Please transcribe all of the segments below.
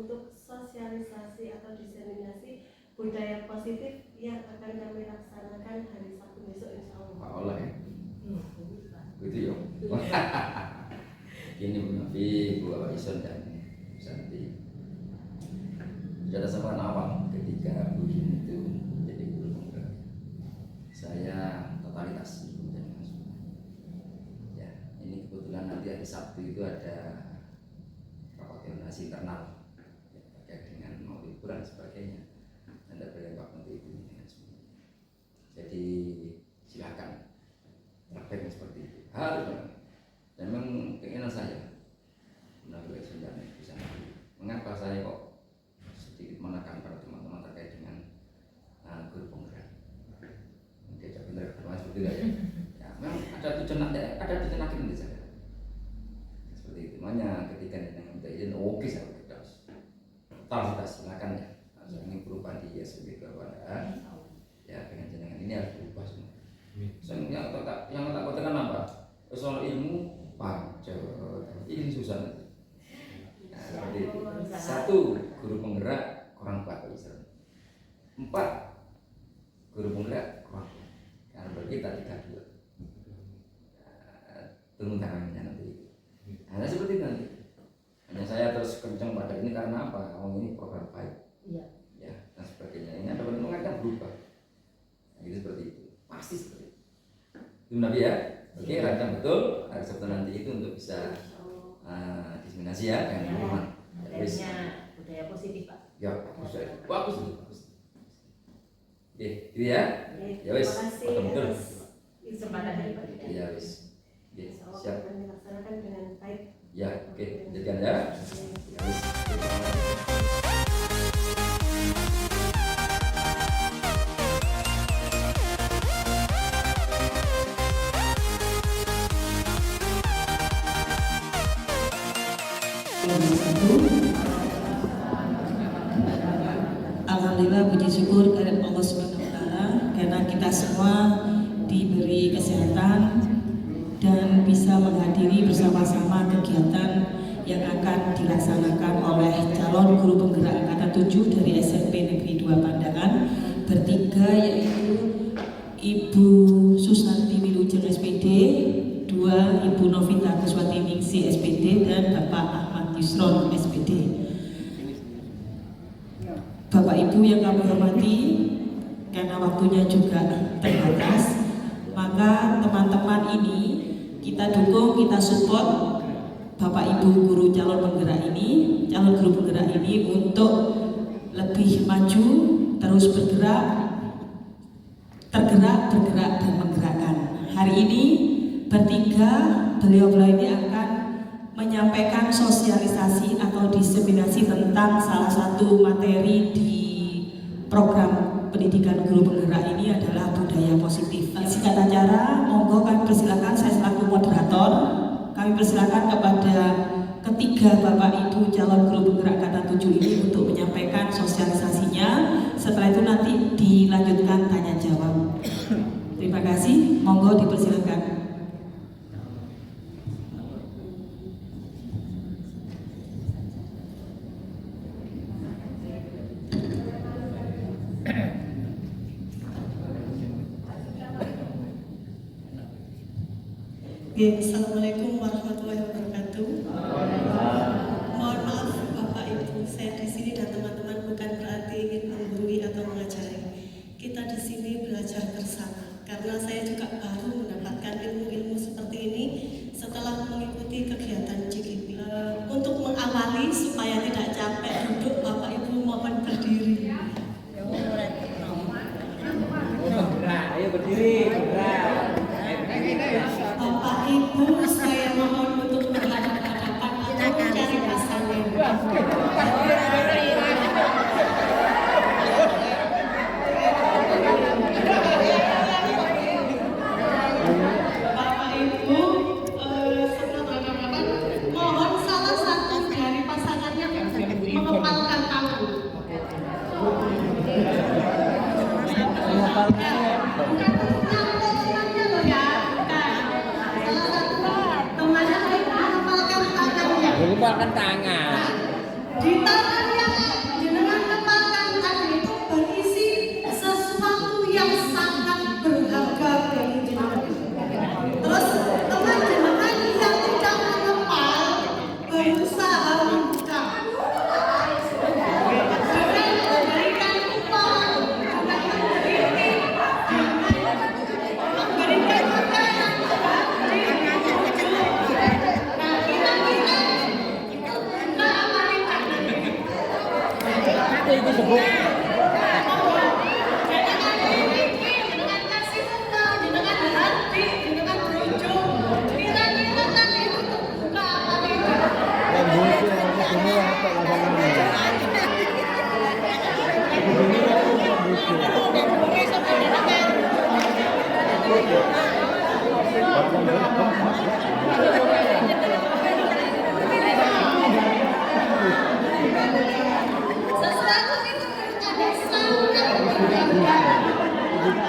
untuk sosialisasi atau diseminasi budaya positif yang akan kami laksanakan hari Sabtu besok insya Allah. Pak Olah ya? Gitu ya? Ini Bu Nafi, Bu Ison dan Bu Santi sudah ada sama awal ketika Bu Jin itu menjadi guru penggerak. Saya totalitas ya, ini kebetulan nanti hari Sabtu itu ada rapat koordinasi internal ya, terkait dengan mau liburan dan sebagainya. Anda beri Pak Menteri itu dengan semua. Jadi silakan prakteknya seperti itu. Harus dan memang keinginan saya melalui sejarah bisa. Mengapa saya kok sedikit menekan pada teman-teman terkait dengan guru penggerak? Mungkin saya benar benar seperti itu ya. Ya, memang ada tujuan akhir di sana. Seperti itu. Makanya ketika yang minta izin, oke saya berkas. Totalitas silakan ya. Saya ingin perubahan di SPB kepada ya dengan jenengan ini harus berubah semua. Yang tak katakan apa? Soal ilmu pacot ini susah nanti. Nah, seperti itu. 1 guru penggerak kurang kuat Israel. 4 guru penggerak kurang kuat. Karena bagi kita 32. Tunggu tangannya nanti. Hanya seperti itu nanti. Hanya saya terus kencang pada ini karena apa? Oh ini program baik. Iya. Ya, dan sebagainya. Ini ada benar kan berubah. Nah, itu seperti itu. Pasti seperti itu. Itu Nabi ya. Oke, rancang betul. Hari Sabtu nanti itu untuk bisa diseminasi ya dengan rumah. Budaya positif Pak. Ya, bagus. Oke, itu ya. Ya wis. Betul. Kesempatan dari Pak. Ya wis. Oke, siap. Kami laksanakan dengan baik. Ya, oke. Lanjutkan ya. Ya wis. Alhamdulillah puji syukur kepada Allah Subhanahu wa taala karena kita semua diberi kesehatan dan bisa menghadiri bersama-sama kegiatan yang akan dilaksanakan oleh calon guru penggerak angkatan 7 dari SMP Negeri 2 Pandangan bertiga, yaitu Ibu Susanti Wilujeng SPD, 2 Ibu Novita Kuswati Ningsi SPD, dan Bapak Ahmad Yusron SPD. Bapak Ibu yang kami hormati, karena waktunya juga terbatas, maka teman-teman ini kita dukung, kita support Bapak Ibu guru calon penggerak ini, calon guru penggerak ini untuk lebih maju, terus bergerak, tergerak, bergerak dan menggerakkan. Hari ini bertiga beliau-beliau ini akan menyampaikan sosialisasi atau diseminasi tentang salah satu materi di program pendidikan guru penggerak ini adalah budaya positif. Singkat acara, monggo kami persilakan, saya selaku moderator, kami persilakan kepada ketiga Bapak Ibu calon guru penggerak angkatan 7 ini untuk menyampaikan sosialisasinya. Setelah itu nanti dilanjutkan tanya jawab. Terima kasih, monggo dipersilakan. Assalamualaikum warahmatullahi wabarakatuh. Mohon maaf Bapak Ibu, saya di sini dan teman-teman bukan berarti ingin menggurui atau mengajari. Kita di sini belajar bersama karena saya juga baru mendapatkan ilmu-ilmu seperti ini setelah mengikuti kegiatan GKP. Untuk mengawali supaya tidak capek duduk, Bapak Ibu mohon berdiri. Ayo berdiri, Bapak Ibu, saya mohon untuk menghadap ke hadapan atau mencari pasangan. Bapak Ibu, setelah berhadapan, mohon salah satu dari pasangannya mengepalkan tangan. Bukan temannya loh ya, bukan. Salah satu temannya mengepalkan tangannya. Mengepalkan tangan. Di tangannya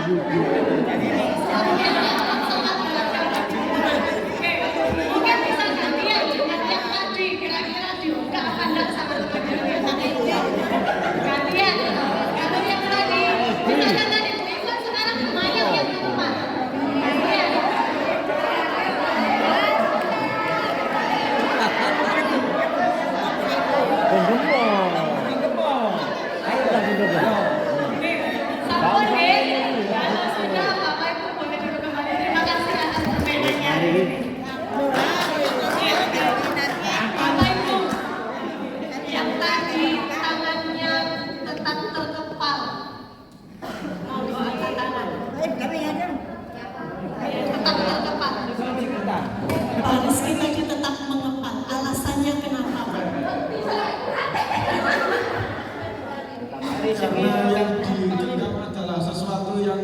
Mungkin bisa gantian dengan yang tadi kira-kira dibuka pandang sama teman-teman yang lainnya. Gantian, kalau yang tadi misalkan tadi Bu Ivan sekarang lumayan yang keempat. Gantian. Sampun deh, kalau sudah Bapak Ibu boleh duduk kembali. Terima kasih atas permainannya. Bapak Ibu, yang tadi tangannya tetap terkepal. Mau angkat tangan. Tetap terkepal. Pak Rizky tadi tetap mengepal. Alasannya kenapa? Karena yang digenggam adalah sesuatu yang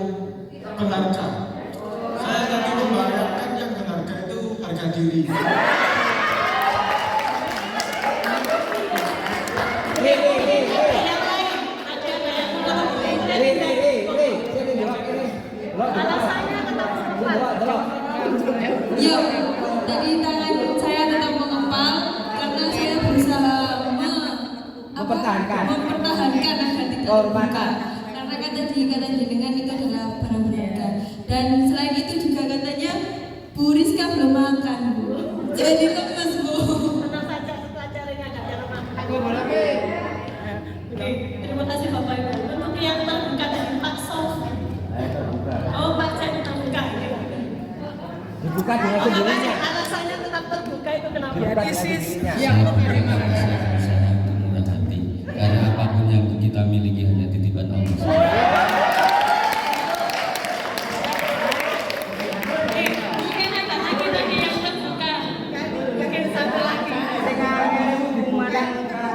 berharga. Saya tadi membayangkan yang berharga itu harga diri. Yang lain, ada yang menurut alasannya tetap terkepal. Ya, tadi tangan saya tetap mengepal karena saya berusaha mempertahankan agar tidak terbuka. Karena kan tadi kata jenengan itu adalah barang berharga. Dan selain itu juga katanya Bu Rizka belum makan, Bu. Jadi lemes, Bu. Tenang saja, setelah jaringan ada dalam makan. Oke, terima kasih Bapak Ibu. Untuk yang terbuka dari Pak Sofi. Oh, Pak Cek terbuka. Dibuka dengan sendirinya. Alasannya tetap terbuka itu kenapa? Dibuka dengan sendirinya. Murah hati, karena apapun yang kita miliki hanya titipan Allah. Oke, mungkin ada lagi tadi yang terbuka. Mungkin satu lagi.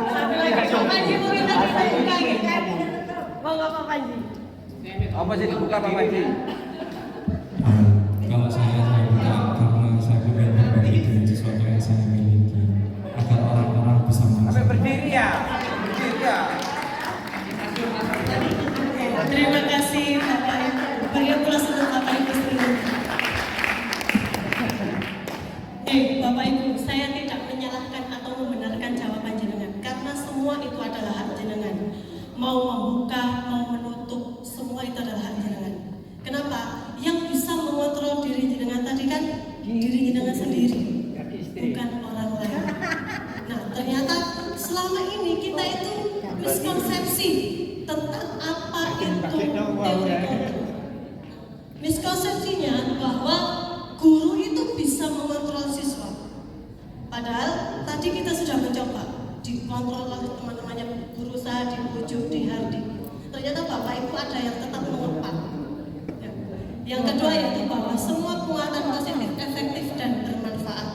Satu lagi. Pak Panji mungkin tadi terbuka. Mau nggak Pak Panji? Apa sih dibuka Pak Panji? Kalau saya buka karena saya ingin berbagi dengan sesuatu yang saya miliki agar orang-orang bisa Sampai merasakan. berdiri ya. Berdiri ya. Terima kasih Bapak Ibu. Berikan pulas untuk Bapak Ibu sendiri. Bapak Ibu, saya tidak menyalahkan atau membenarkan jawaban jenengan karena semua itu adalah hak jenengan. Mau membuka, mau menutup, semua itu adalah hak jenengan. Kenapa? Yang bisa mengontrol diri jenengan tadi kan diri jenengan sendiri, bukan orang lain. Nah, ternyata selama ini kita itu miskonsepsi tentang apa itu teori kontrol. Miskonsepsinya bahwa guru itu bisa mengontrol siswa. Padahal tadi kita sudah mencoba dikontrol oleh teman-temannya guru saya, dibujuk, dihardik. Ternyata Bapak Ibu ada yang tetap mengepak. Ya. Yang kedua yaitu bahwa semua penguatan positif efektif dan bermanfaat.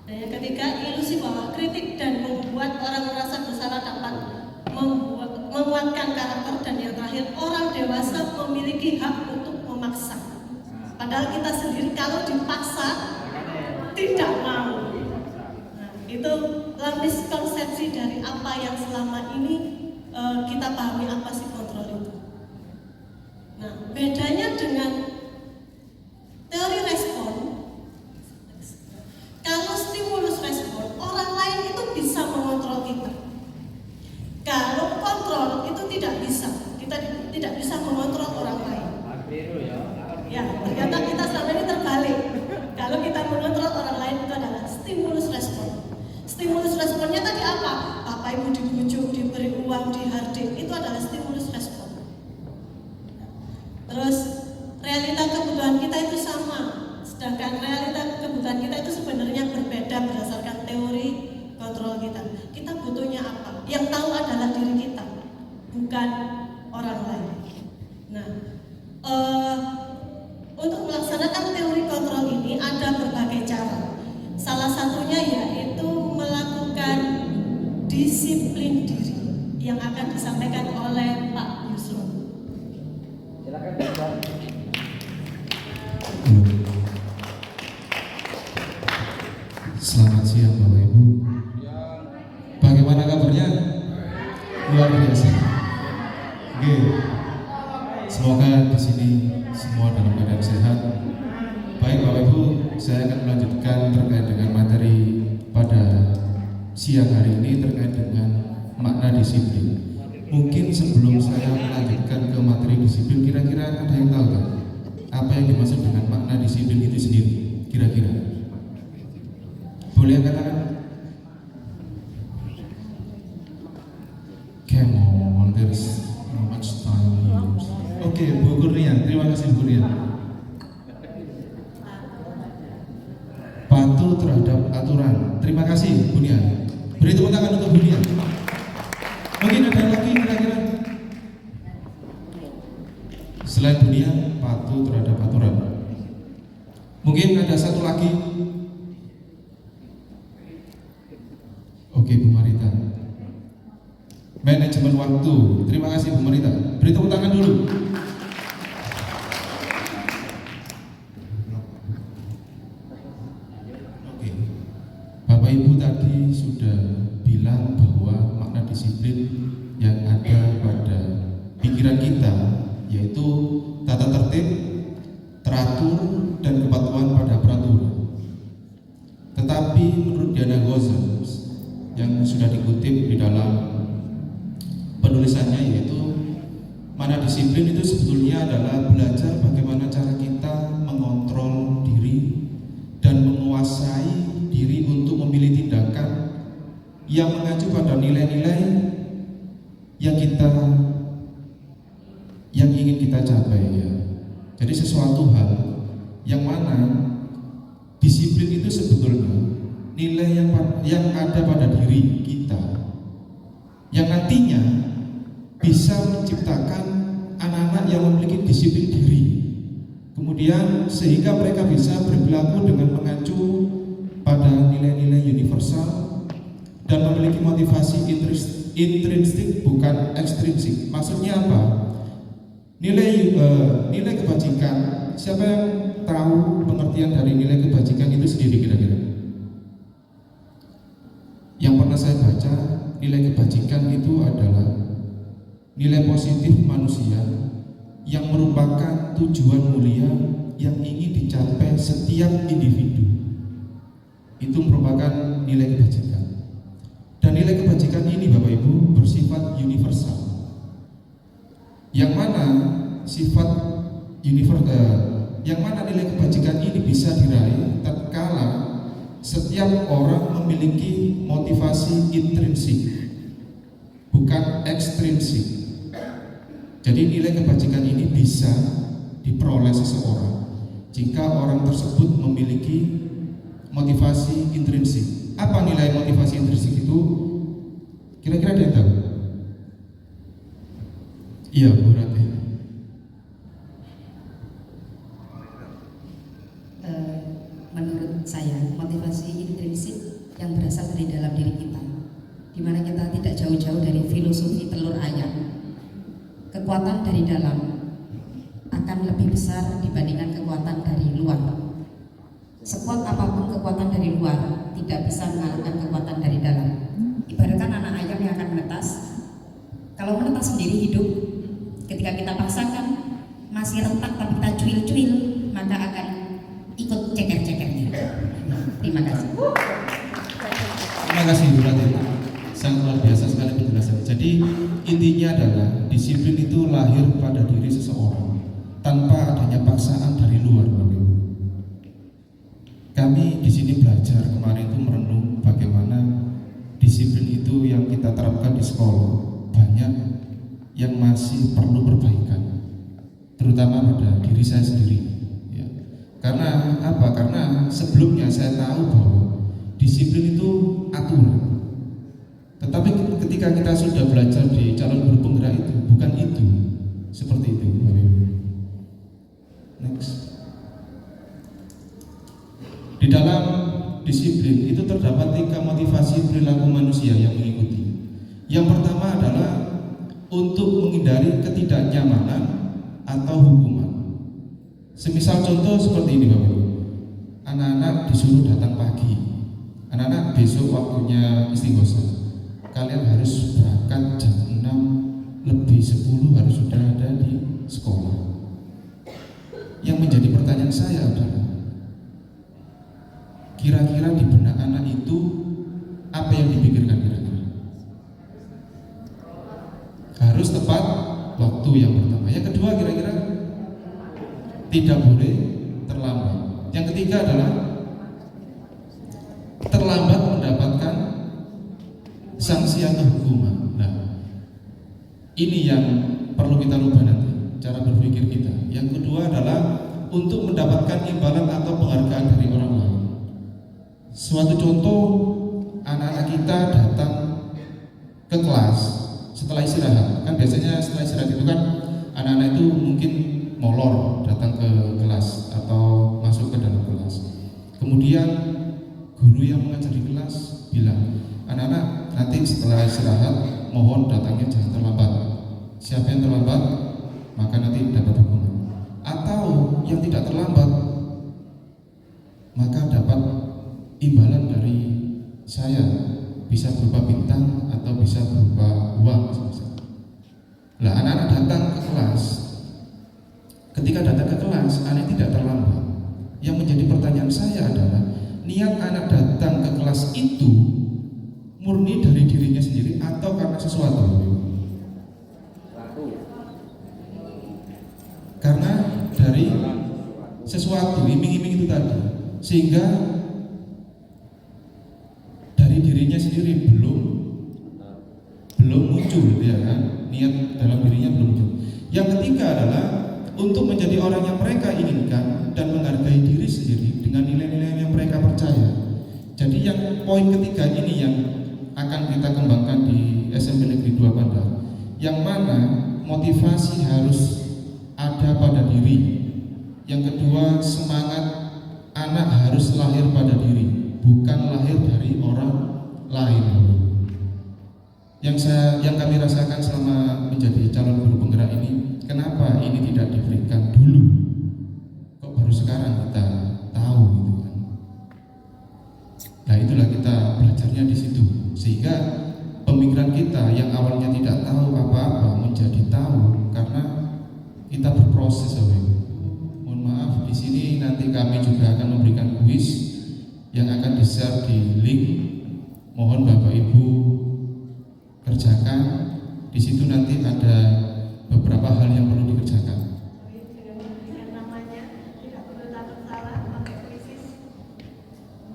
Dan yang ketiga, ilusi bahwa kritik dan membuat orang merasa bersalah dapat menguatkan karakter. Dan yang terakhir, orang dewasa memiliki hak untuk memaksa. Padahal kita sendiri kalau dipaksa tidak mau. Nah, itu miskonsepsi dari apa yang selama ini kita pahami apa sih kontrol itu. Nah, bedanya dengan teori respon, kalau stimulus respon, orang lain itu bisa mengontrol kita. Kalau kontrol itu tidak bisa, kita tidak bisa mengontrol orang lain. Ya, ternyata kita selama ini terbalik. Kalau kita mengontrol orang lain itu adalah stimulus respon. Stimulus responnya tadi apa? Bapak Ibu dibujuk, diberi uang, dihardik, itu adalah stimulus respon. Terus realita kebutuhan kita itu sama, sedangkan realita kebutuhan kita itu sebenarnya berbeda berdasarkan teori kontrol kita. Kita butuhnya apa? Yang tahu adalah diri kita, bukan orang lain. Nah, untuk melaksanakan teori kontrol ini ada berbagai cara. Salah satunya yaitu melakukan disiplin diri yang akan disampaikan oleh Pak Yusron. Silakan Pak. Selamat siang Bapak Ibu. Bagaimana kabarnya? Luar biasa. Oke. Semoga di sini semua dalam keadaan sehat. Baik Bapak Ibu, saya akan melanjutkan terkait dengan materi pada siang hari ini terkait dengan makna disiplin. Mungkin sebelum saya melanjutkan ke materi disiplin, kira-kira ada yang tahu kan? Apa yang dimaksud dengan makna disiplin itu sendiri? Kira-kira boleh katakan? Come on, there's no much time. Oke, Bu Kurnia, terima kasih Bu Kurnia. Patuh terhadap aturan. Terima kasih Bu Nia. Beri tepuk tangan untuk Bu Nia. Mungkin ada lagi kira-kira? Selain Bu Nia, patuh terhadap aturan. Mungkin ada satu lagi. Oke, Bu Marita. Manajemen waktu. Terima kasih Bu Marita. Beri tepuk tangan dulu. Oke. Bapak Ibu tadi sudah bilang bahwa makna disiplin yang ada pada pikiran kita yaitu tata tertib, teratur, dan kepatuhan pada peraturan. Tetapi menurut Diana Gozal yang sudah dikutip di dalam penulisannya, yaitu mana disiplin itu sebetulnya adalah belajar bagaimana cara kita mengontrol diri dan menguasai diri untuk memilih tindakan yang mengacu pada nilai-nilai yang ingin kita capai ya. Jadi sesuatu hal yang mana disiplin itu sebetulnya nilai yang ada pada diri kita yang nantinya bisa menciptakan anak-anak yang memiliki disiplin diri, kemudian sehingga mereka bisa berperilaku dengan mengacu pada nilai-nilai universal dan memiliki motivasi intrinsik bukan ekstrinsik. Maksudnya apa? Nilai kebajikan. Siapa yang tahu pengertian dari nilai kebajikan itu sendiri kira-kira? Yang pernah saya baca, nilai kebajikan itu adalah nilai positif manusia yang merupakan tujuan mulia yang ingin dicapai setiap individu. Itu merupakan nilai kebajikan. Dan nilai kebajikan ini Bapak Ibu bersifat universal. Yang mana yang mana nilai kebajikan ini bisa diraih tatkala setiap orang memiliki motivasi intrinsik bukan ekstrinsik. Jadi nilai kebajikan ini bisa diperoleh seseorang jika orang tersebut memiliki motivasi intrinsik. Apa nilai motivasi intrinsik itu? Kira-kira ada yang tahu? Iya, Bu Ratih. Menurut saya, motivasi intrinsik yang berasal dari dalam diri kita, di mana kita tidak jauh-jauh dari filosofi telur ayam. Kekuatan dari dalam akan lebih besar dibandingkan kekuatan dari luar. Sekuat apapun kekuatan dari luar tidak bisa mengalahkan kekuatan dari dalam. Ibaratkan anak ayam yang akan menetas. Kalau menetas sendiri hidup, ketika kita paksakan masih rentak tapi kita cuil-cuil, maka akan ikut ceker-cekernya. Terima kasih. Terima kasih Bu Ratih. Sangat luar biasa sekali penjelasan. Jadi intinya adalah disiplin itu lahir pada diri seseorang tanpa adanya paksaan dari luar. Kami di sini belajar kemarin itu merenung bagaimana disiplin itu yang kita terapkan di sekolah banyak yang masih perlu perbaikan, terutama pada diri saya sendiri. Ya. Karena apa? Karena sebelumnya saya tahu bahwa disiplin itu aturan. Tetapi ketika kita sudah belajar di calon guru penggerak itu, bukan itu. Seperti itu. Next. Di dalam disiplin itu terdapat 3 motivasi perilaku manusia yang mengikuti. Yang pertama adalah untuk menghindari ketidaknyamanan atau hukuman. Semisal contoh seperti ini Bapak Ibu. Anak-anak disuruh datang pagi. Anak-anak besok waktunya istighosa. Kalian harus berangkat jam 6 lebih 10 harus sudah ada di sekolah. saya adalah kira-kira di benak anak itu apa yang dipikirkan kira-kira? Harus tepat waktu yang pertama. Yang kedua kira-kira tidak boleh terlambat. Yang ketiga adalah terlambat mendapatkan sanksi atau hukuman. Nah, ini yang perlu kita rubah nanti, cara berpikir kita. Yang kedua adalah untuk mendapatkan imbalan atau penghargaan dari orang lain. Suatu contoh, anak-anak kita datang ke kelas setelah istirahat. Kan biasanya setelah istirahat itu kan anak-anak itu mungkin molor datang ke kelas atau masuk ke dalam kelas. Kemudian guru yang mengajar di kelas bilang, anak-anak nanti setelah istirahat mohon datangnya jangan terlambat. Siapa yang terlambat maka nanti dapat hukuman. Atau yang tidak terlambat maka dapat imbalan dari saya, bisa berupa bintang atau bisa berupa uang. Nah, anak-anak datang ke kelas. Ketika datang ke kelas, anak tidak terlambat. Yang menjadi pertanyaan saya adalah, niat anak datang ke kelas itu murni dari dirinya sendiri atau karena sesuatu? Karena dari sesuatu, iming-iming itu tadi, sehingga dari dirinya sendiri belum muncul, ya kan? Niat dalam dirinya belum muncul. Yang ketiga adalah untuk menjadi orang yang mereka inginkan dan menghargai diri sendiri dengan nilai-nilai yang mereka percaya. Jadi yang poin ketiga ini yang akan kita kembangkan di SMP Negeri 2 Bandar, yang mana motivasi harus ada pada diri. Yang kedua, semangat anak harus lahir pada diri, bukan lahir dari orang lain. Yang kami rasakan selama menjadi calon guru penggerak ini, kenapa ini tidak diberikan dulu? Kok baru sekarang kita tahu gitu kan? Nah, itulah kita belajarnya di situ, sehingga pemikiran kita yang awalnya tidak tahu apa-apa menjadi tahu karena kita berproses. Mohon maaf, di sini nanti kami juga akan memberikan kuis yang akan di-share di link. Mohon Bapak Ibu kerjakan. Di situ nanti ada beberapa hal yang perlu dikerjakan.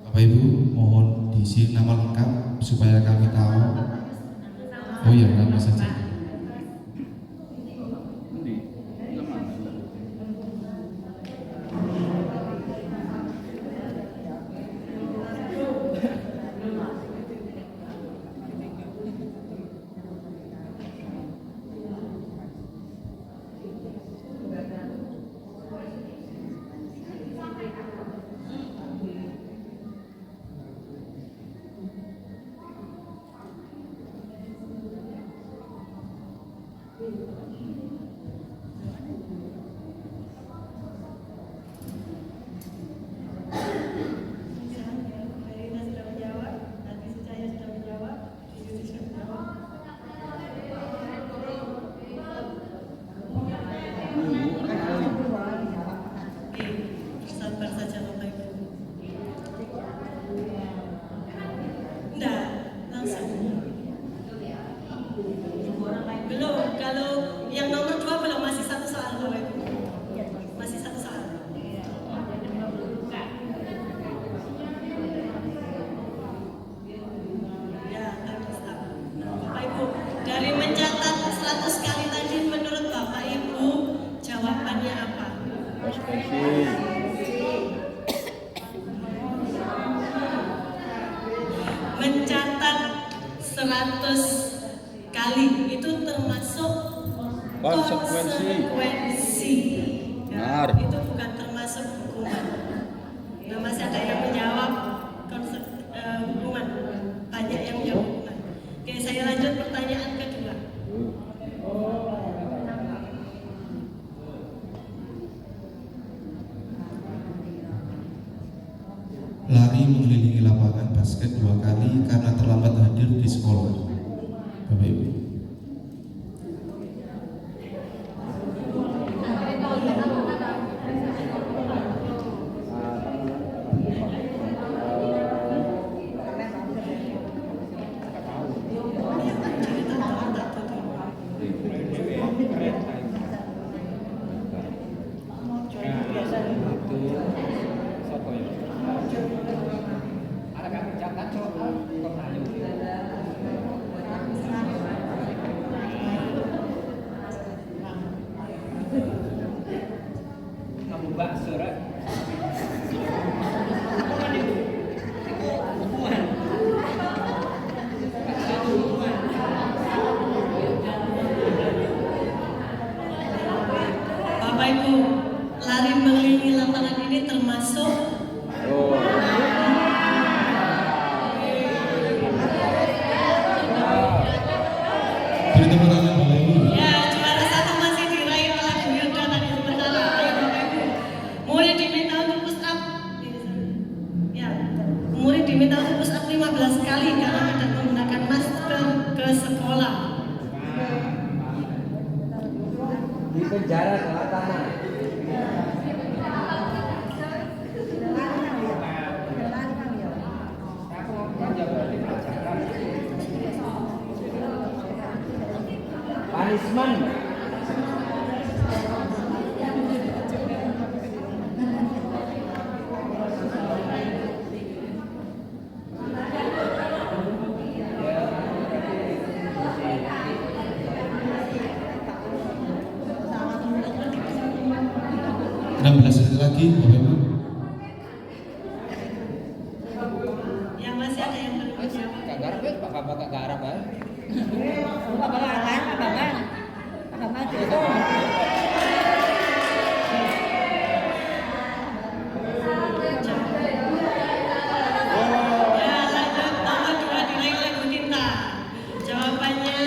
Bapak Ibu mohon diisi nama lengkap supaya kami tahu. Oh iya, nama saja. Mencatat 100 kali itu termasuk konsekuensi. Ya, itu bukan termasuk hukuman. Nah, masih ada yang menjawab hukuman. Banyak yang menjawab hukuman. Oke, saya lanjut pertanyaan kedua. Lari mengelilingi lapangan basket 2 kali karena terlambat hadir di sekolah. Bapak Ibu. Bapak Ibu, lari mengelilingi lapangan ini termasuk Beri tepuk tangan Bapak Ibu. ya, juara 1 masih diraih oleh Bu Hilda tadi sementara. Ayo Bapak Ibu, murid diminta untuk push up. Ya, murid diminta untuk push up 15 kali karena tidak menggunakan masker ke sekolah. Di penjara dalam tanah. Punishment. 16 detik lagi Bapak Ibu. Ya, masih ada yang belum menjawab. Kak garap ya, Bapak garap ya. Ya, lanjut nomor 2 diraih oleh Bu Tinta. Jawabannya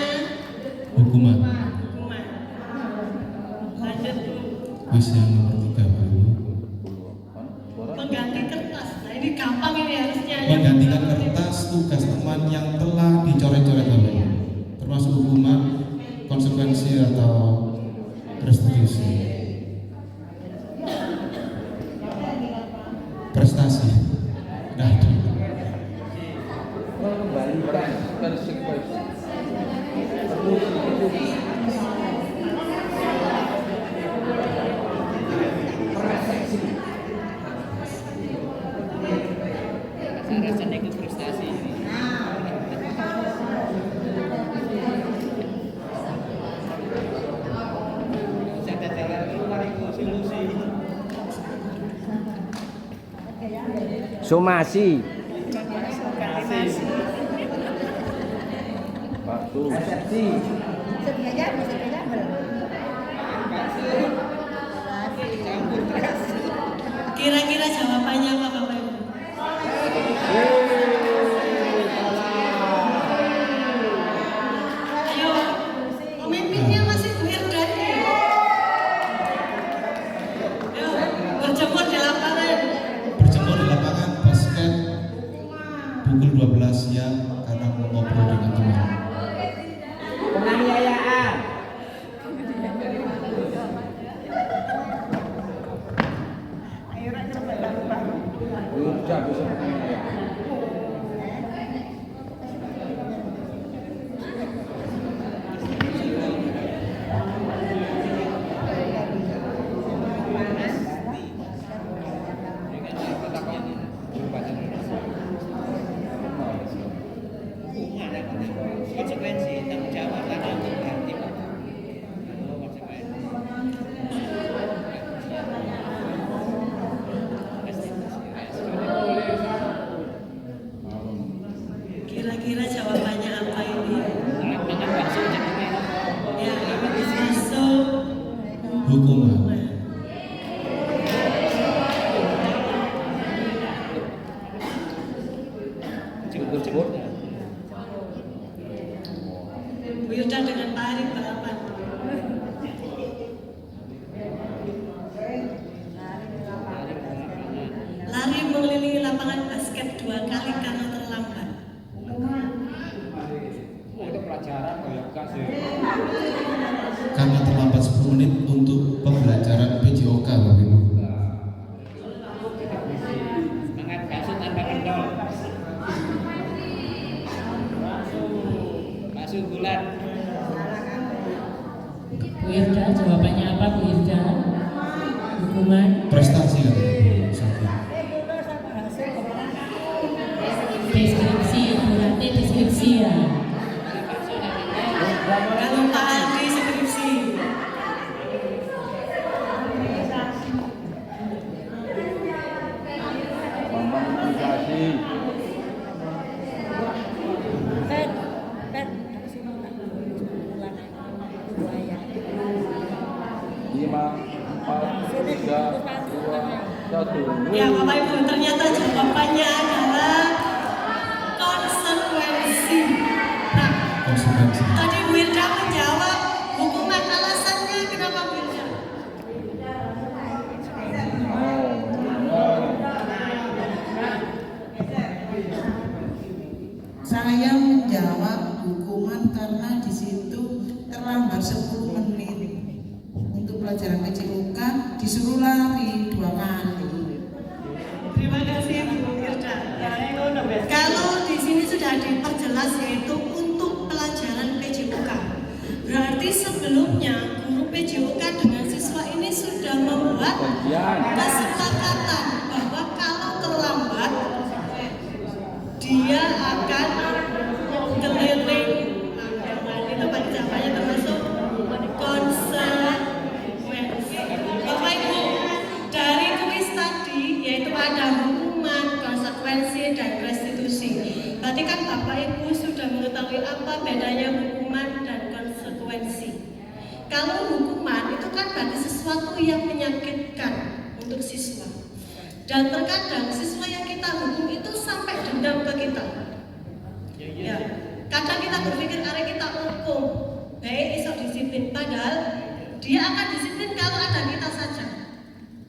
Hukuman. hukuman. Lanjut Bu. Kuis yang nomor 3 Bapak Ibu. Mengganti kertas. Nah, ini gampang ini harusnya. Menggantikan kertas tugas teman yang telah dicoret-coret Bapak Ibu. Termasuk hukuman, konsekuensi atau restitusi. Prestasi. Nah, ada. Mengembalikan konsekuensi. Rasanya itu prestasi. Somasi. Persepsi. Kira-kira jawabannya apa Bapak Ibu? Ayo, pemimpinnya masih Bu Hilda nih. Ayo, berjemur di lapangan. Berjemur di lapangan basket pukul 12 siang karena ngobrol dengan teman. Penganiayaan. Udah bisa penganiayaan. Konsekuensi tanggung jawab ada berarti Kira-kira jawabannya apa ini? Ya, masuk Hukuman. jebur-jebur. Bu Hilda dengan Pak Arif balapan. Lari mengelilingi lapangan basket 2 kali karena terlambat. Itu pelajaran kayak kasih. Karena terlambat 10 menit untuk pembelajaran PJOK Bapak Ibu. Semangat kasut tanpa kendor. Masuk bulan. Bu Hilda, jawabannya apa Bu Hilda? Hukuman Prestasi katanya. deskripsi, berarti deskripsi ya. Kalau Pak Aldi skripsi. Memobilisasi. Lima, 4, Ya Bapak Ibu, ternyata jawabannya adalah konsekuensi. Nah, Konsekuensi. tadi Bu Hilda menjawab hukuman, alasannya kenapa Bu Hilda? Saya menjawab hukuman karena di situ terlambat 10 menit untuk pelajaran PJOK, disuruh lari 2 kali. Terima kasih Bu Hilda. Kalau di sini sudah diperjelas yaitu untuk pelajaran PJOK. Berarti sebelumnya guru PJOK dengan siswa ini sudah membuat kesepakatan bahwa kalau terlambat dia akan keliling. Itu pada jawabannya termasuk konsekuensi. Bapak Ibu, dari kuis tadi yaitu ada hukuman, konsekuensi, dan restitusi. Berarti kan Bapak Ibu sudah mengetahui apa bedanya hukuman dan konsekuensi. Kalau hukuman itu kan berarti sesuatu yang menyakitkan untuk siswa. Dan terkadang siswa yang kita hukum itu sampai dendam ke kita. Ya, kadang kita berpikir arek kita hukum, baik iso disiplin, padahal dia akan disiplin kalau ada kita saja.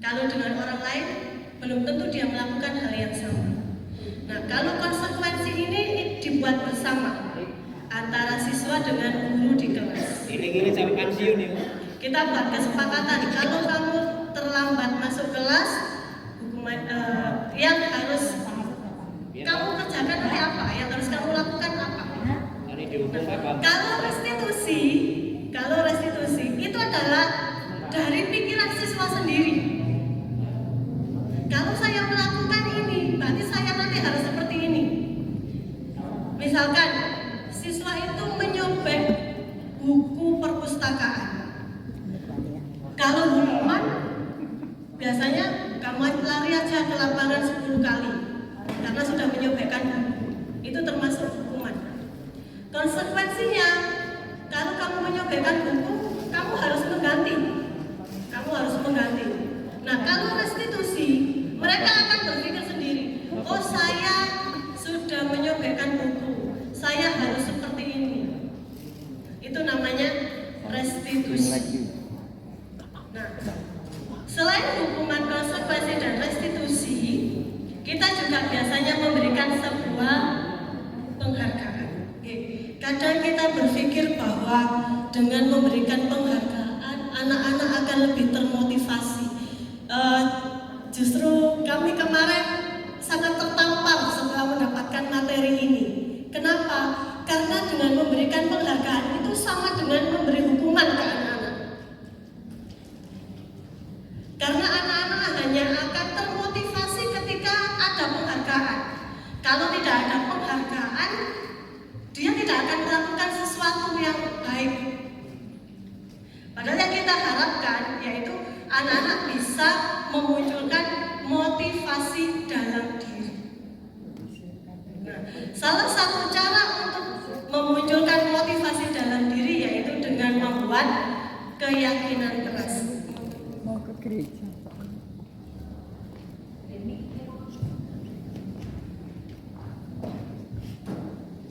Kalau dengan orang lain belum tentu dia melakukan hal yang sama. Nah, kalau konsekuensi ini dibuat bersama antara siswa dengan guru di kelas. Ini sampai pensiun ya. Kita buat kesepakatan kalau kamu terlambat masuk kelas, hukuman yang harus kamu kerjakan ini apa? Yang harus kamu lakukan apa? Kalau restitusi itu adalah dari pikiran siswa sendiri. Kalau saya melakukan ini, berarti saya nanti harus seperti ini. Misalkan siswa itu menyobek buku perpustakaan. Kalau hukuman, biasanya kamu lari aja ke lapangan 10 kali karena sudah menyobekkan buku. Itu termasuk hukuman. Konsekuensinya, kalau kamu menyobekkan buku, kamu harus mengganti. Nah, kalau restitusi, mereka akan berpikir sendiri. Oh, saya sudah menyobekkan buku, saya harus seperti ini. Itu namanya restitusi. Nah, selain hukuman, konsekuensi, dan restitusi, kita juga biasanya memberikan sebuah penghargaan. Kadang kita berpikir bahwa dengan memberikan penghargaan, anak-anak akan lebih termotivasi. Justru kami kemarin sangat tertampar setelah mendapatkan materi ini. Kenapa? Karena dengan memberikan penghargaan itu sama dengan memberi hukuman ke anak-anak. Karena anak-anak hanya akan termotivasi ketika ada penghargaan. Kalau tidak ada penghargaan, dia tidak akan melakukan sesuatu yang baik. Padahal yang kita harapkan yaitu anak-anak bisa memunculkan motivasi dalam diri. Nah, salah satu cara untuk memunculkan motivasi dalam diri yaitu dengan membuat keyakinan keras. Mau ke gereja.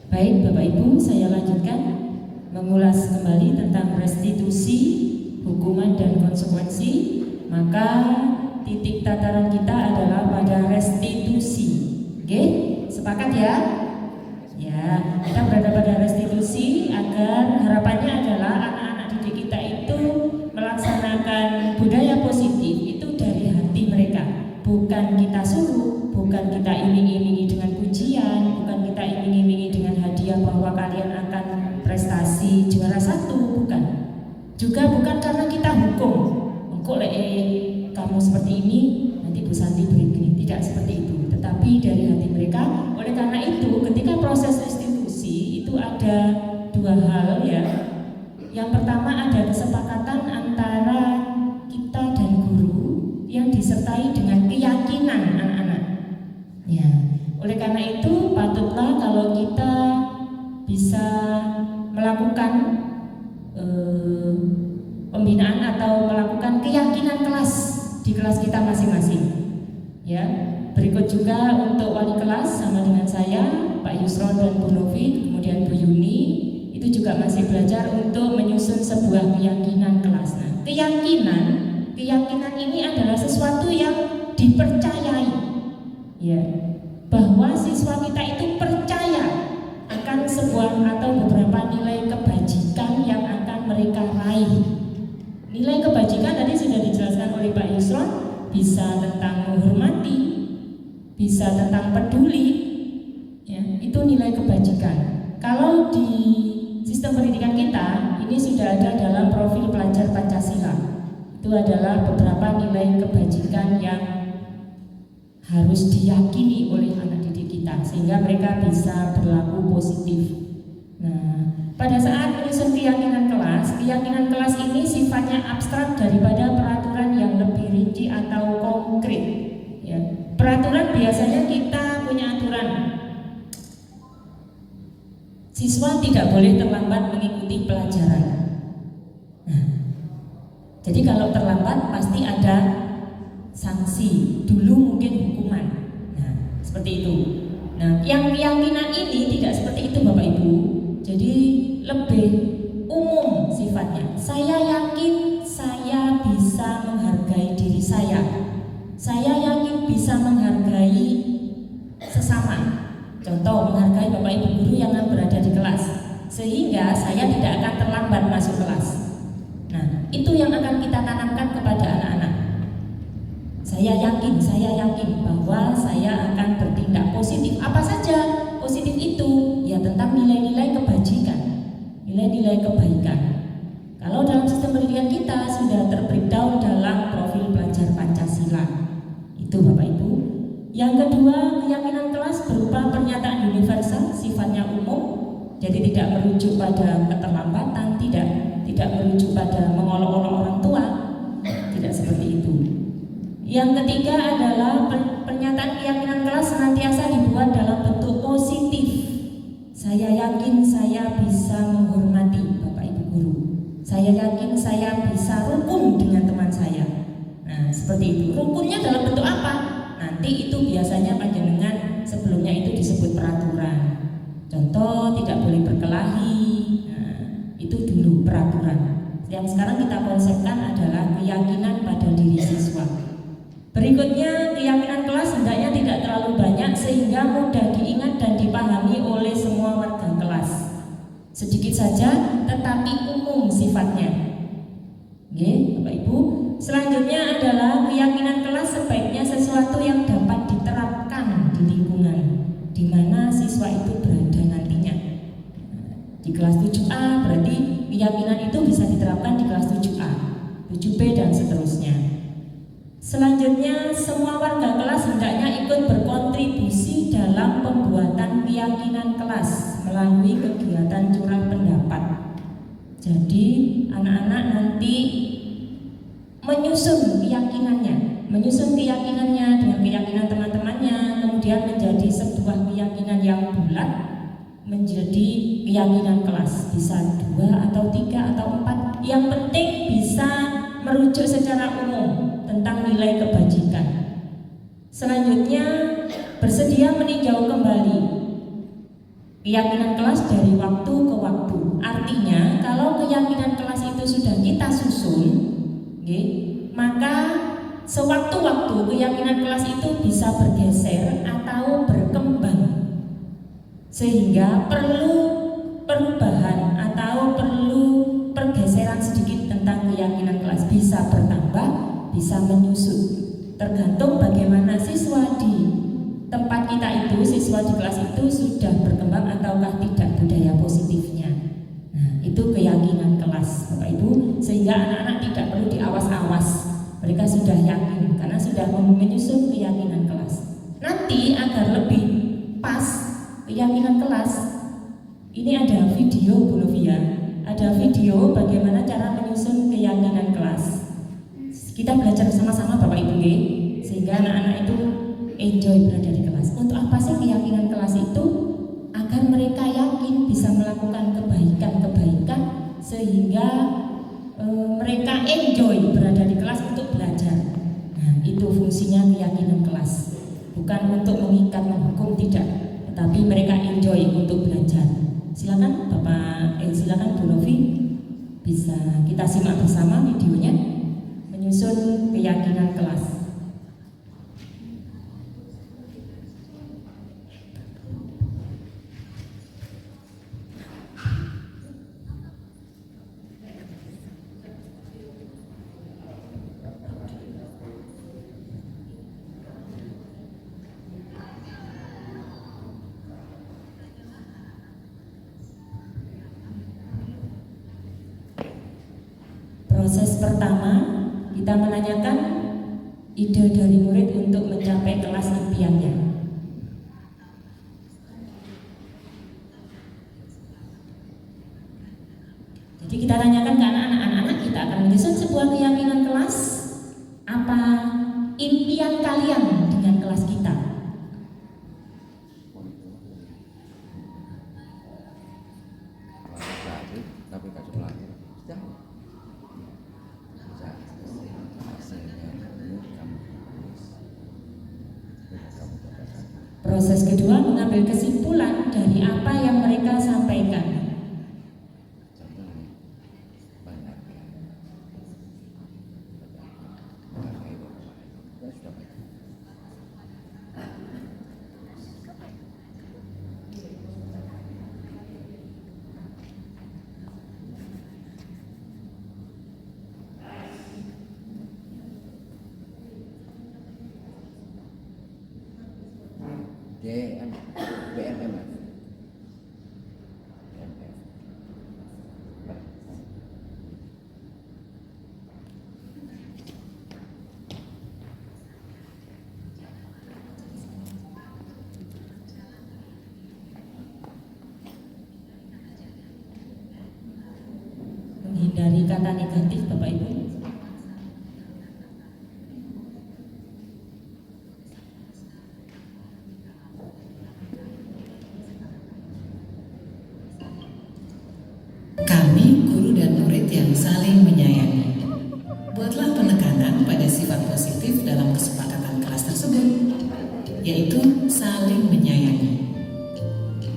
Baik Bapak Ibu, saya lanjutkan mengulas kembali tentang restitusi, hukuman dan konsekuensi. Maka titik tataran kita adalah pada restitusi. Oke, sepakat ya? Ya, kita berada pada restitusi agar harapannya adalah anak-anak didik kita itu melaksanakan budaya positif itu dari hati mereka. Bukan kita suruh, bukan kita iming-imingi dengan pujian, bukan kita iming-imingi dengan hadiah bahwa kalian akan prestasi juara 1, bukan. Juga bukan karena kita hukum. Engkau kamu seperti ini, nanti Bu Santi beri begini. Tidak seperti itu, tetapi dari hati mereka. Oleh karena itu, ketika proses restitusi itu ada 2 hal ya. Yang pertama ada kesepakatan antara kita dan guru yang disertai dengan keyakinan anak-anak. Ya, oleh karena itu patutlah kalau kita bisa melakukan pembinaan atau melakukan keyakinan kelas kelas kita masing-masing. Ya, berikut juga untuk wali kelas sama dengan saya, Pak Yusron dan Bu Novi, kemudian Bu Yuni, itu juga masih belajar untuk menyusun sebuah keyakinan kelas. Nah, keyakinan ini adalah sesuatu yang dipercayai, ya, bahwa siswa kita itu percaya akan sebuah atau beberapa nilai kebajikan yang akan mereka raih. Nilai kebajikan tadi sudah dijelaskan oleh Pak Yusron, bisa tentang menghormati, bisa tentang peduli, ya, itu nilai kebajikan. Kalau di sistem pendidikan kita ini sudah ada dalam profil pelajar Pancasila. Itu adalah beberapa nilai kebajikan yang harus diyakini oleh anak didik kita sehingga mereka bisa berlaku positif. Nah, pada saat menyusun keyakinan kelas ini sifatnya abstrak daripada peraturan yang lebih rinci atau konkret. Ya. Peraturan biasanya kita punya aturan. Siswa tidak boleh terlambat mengikuti pelajaran. Nah, jadi kalau terlambat pasti ada sanksi, dulu mungkin hukuman. Nah, seperti itu. Nah, yang keyakinan ini tidak seperti itu Bapak Ibu. Jadi lebih umum sifatnya. Saya yakin saya bisa menghargai diri saya. Saya yakin bisa menghargai sesama. Contoh, menghargai Bapak Ibu guru yang berada di kelas, sehingga saya tidak akan terlambat masuk kelas. Nah, itu yang akan kita tanamkan kepada anak-anak. Saya yakin bahwa saya akan bertindak positif. Apa saja positif itu? Ya, tentang nilai-nilai kebajikan, nilai-nilai kebaikan. Kalau dalam sistem pendidikan kita sudah terbreakdown dalam profil pelajar Pancasila. Itu Bapak Ibu. Yang kedua, keyakinan kelas berupa pernyataan universal, sifatnya umum, jadi tidak merujuk pada keterlambatan, tidak merujuk pada mengolok-olok orang tua, tidak seperti itu. Yang ketiga adalah pernyataan keyakinan kelas senantiasa dibuat dalam bentuk positif. Saya yakin saya bisa menghormati Bapak Ibu guru. Saya yakin saya bisa rukun dengan teman saya. Nah, seperti itu. Rukunnya dalam bentuk apa? Nanti itu biasanya panjenengan sebelumnya itu disebut peraturan. Contoh, tidak boleh berkelahi. Nah, itu dulu peraturan. Yang sekarang kita konsepkan adalah keyakinan pada diri siswa. Berikutnya, keyakinan kelas hendaknya tidak terlalu banyak sehingga mudah diingat dan dipahami oleh semua warga kelas. Sedikit saja tetapi umum sifatnya. Oke, Bapak Ibu. Selanjutnya adalah keyakinan kelas sebaiknya sesuatu yang dapat diterapkan di lingkungan di mana siswa itu berada nantinya. Di kelas 7A berarti keyakinan itu bisa diterapkan di kelas 7A, 7B dan seterusnya. Selanjutnya, semua warga kelas hendaknya ikut berkontribusi dalam pembuatan keyakinan kelas melalui kegiatan curah pendapat. Jadi, anak-anak nanti menyusun keyakinannya dengan keyakinan teman-temannya, kemudian menjadi sebuah keyakinan yang bulat, menjadi keyakinan kelas, bisa 2 atau 3 atau 4. Yang penting bisa merujuk secara umum tentang nilai kebajikan. Selanjutnya, bersedia meninjau kembali keyakinan kelas dari waktu ke waktu. Artinya, kalau keyakinan kelas itu sudah kita susun, maka sewaktu-waktu keyakinan kelas itu bisa bergeser atau berkembang, sehingga perlu perubahan atau perlu pergeseran sedikit tentang keyakinan kelas, bisa bertambah, bisa menyusut, tergantung bagaimana siswa di tempat kita itu, siswa di kelas itu sudah berkembang ataukah tidak budaya positifnya. Nah, itu keyakinan kelas Bapak Ibu, sehingga anak-anak tidak perlu diawas-awas, mereka sudah yakin karena sudah menyusun keyakinan kelas. Nanti agar lebih pas keyakinan kelas, ini ada video Bu Novia, ada video bagaimana cara menyusun keyakinan kelas. Kita belajar bersama-sama Bapak Ibu, sehingga anak-anak itu enjoy berada di kelas. Untuk apa sih keyakinan kelas itu? Agar mereka yakin bisa melakukan kebaikan-kebaikan sehingga mereka enjoy berada di kelas untuk belajar. Nah, kelas. Bukan untuk mengikat, menghukum, tidak, tetapi mereka enjoy untuk belajar. Silakan silakan Bu Novi, bisa kita simak bersama videonya, menyusun keyakinan kelas. Proses pertama, kita menanyakan ide dari murid untuk mencapai kelas impiannya. Jadi kita tanyakan ke anak-anak, kita akan menyusun sebuah keyakinan kelas. Apa impian kalian dengan kelas kita? Proses kedua, mengambil kesimpulan dari apa yang mereka sampaikan. BNM. Menghindari kata negatif, Bapak Ibu. Kami, guru dan murid yang saling menyayangi. Buatlah penekanan pada sifat positif dalam kesepakatan kelas tersebut, yaitu saling menyayangi.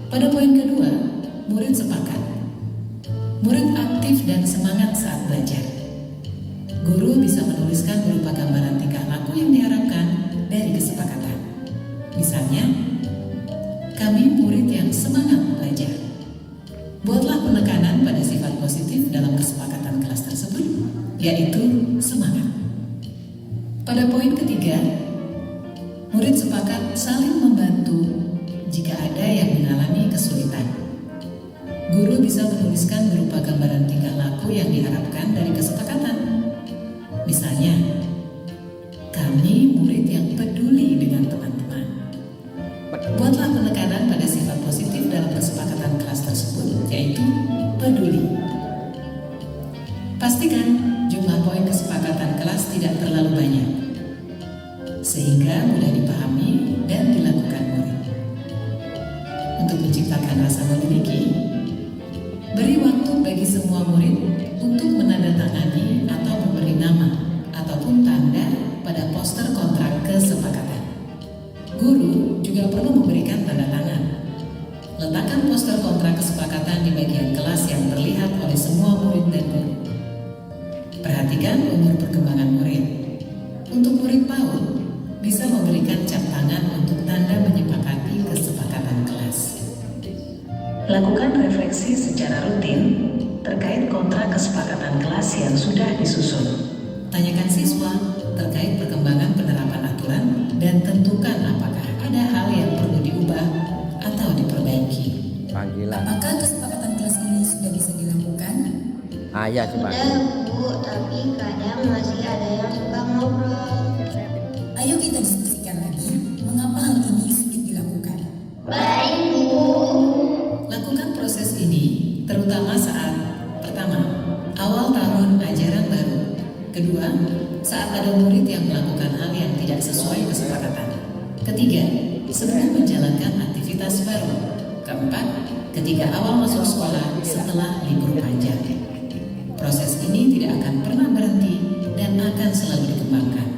Pada poin kedua, murid sepakat. Murid aktif dan semangat saat belajar. Guru bisa menuliskan berupa gambaran tingkah laku yang diharapkan dari kesepakatan. Misalnya, kami murid yang semangat belajar. Buatlah penekanan pada sifat positif dalam kesepakatan kelas tersebut, yaitu semangat. Pada poin ketiga, murid sepakat saling membantu jika ada yang mengalami kesulitan. Guru bisa menuliskan berupa gambaran tingkah laku yang diharapkan dari kesepakatan. Misalnya, kami murid yang peduli dengan teman-teman. Buatlah penekanan pada sifat positif dalam kesepakatan kelas tersebut, yaitu peduli. Pastikan jumlah poin kesepakatan kelas tidak terlalu banyak, sehingga mudah dipahami dan dilakukan murid. Untuk menciptakan rasa memiliki, beri waktu bagi semua murid untuk menandatangani atau memberi nama ataupun tanda pada poster kontrak kesepakatan. Guru juga perlu memberikan tanda tangan. Letakkan poster kontrak kesepakatan di bagian kelas yang terlihat oleh semua murid dan guru. Perhatikan umur perkembangan murid. Untuk murid PAUD, bisa memberikan cap tangan untuk tanda menyepakati kesepakatan kelas. Lakukan refleksi secara rutin terkait kontrak kesepakatan kelas yang sudah disusun. Tanyakan siswa terkait perkembangan penerapan aturan dan tentukan apakah ada hal yang perlu diubah atau diperbaiki. Panggilan. Apakah kesepakatan kelas ini sudah bisa dilakukan? Ayah coba. Sudah Bu, tapi kadang masih ada yang suka ngobrol. Ayo kita diskusikan lagi mengapa hal ini sulit dilakukan. Baik Bu. Lakukan proses ini terutama saat pertama, awal tahun ajaran baru. Kedua, saat ada murid yang melakukan hal yang tidak sesuai kesepakatan. Ketiga, sebelum menjalankan aktivitas baru. Keempat, ketika awal masuk sekolah setelah libur panjang. Proses ini tidak akan pernah berhenti dan akan selalu dikembangkan.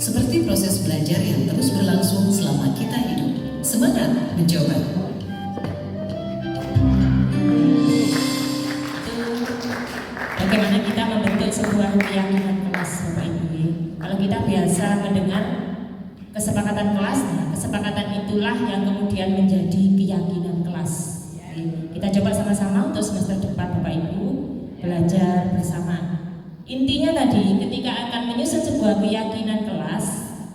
seperti proses belajar yang terus berlangsung selama kita hidup. Semangat mencoba. Bagaimana kita membentuk sebuah keyakinan kelas, Bapak Ibu. Kalau kita biasa mendengar kesepakatan kelas, nah kesepakatan itulah yang kemudian menjadi keyakinan kelas. Kita coba sama-sama untuk semester depan, Bapak Ibu, belajar bersama. Intinya tadi, ketika akan menyusun sebuah keyakinan kelas,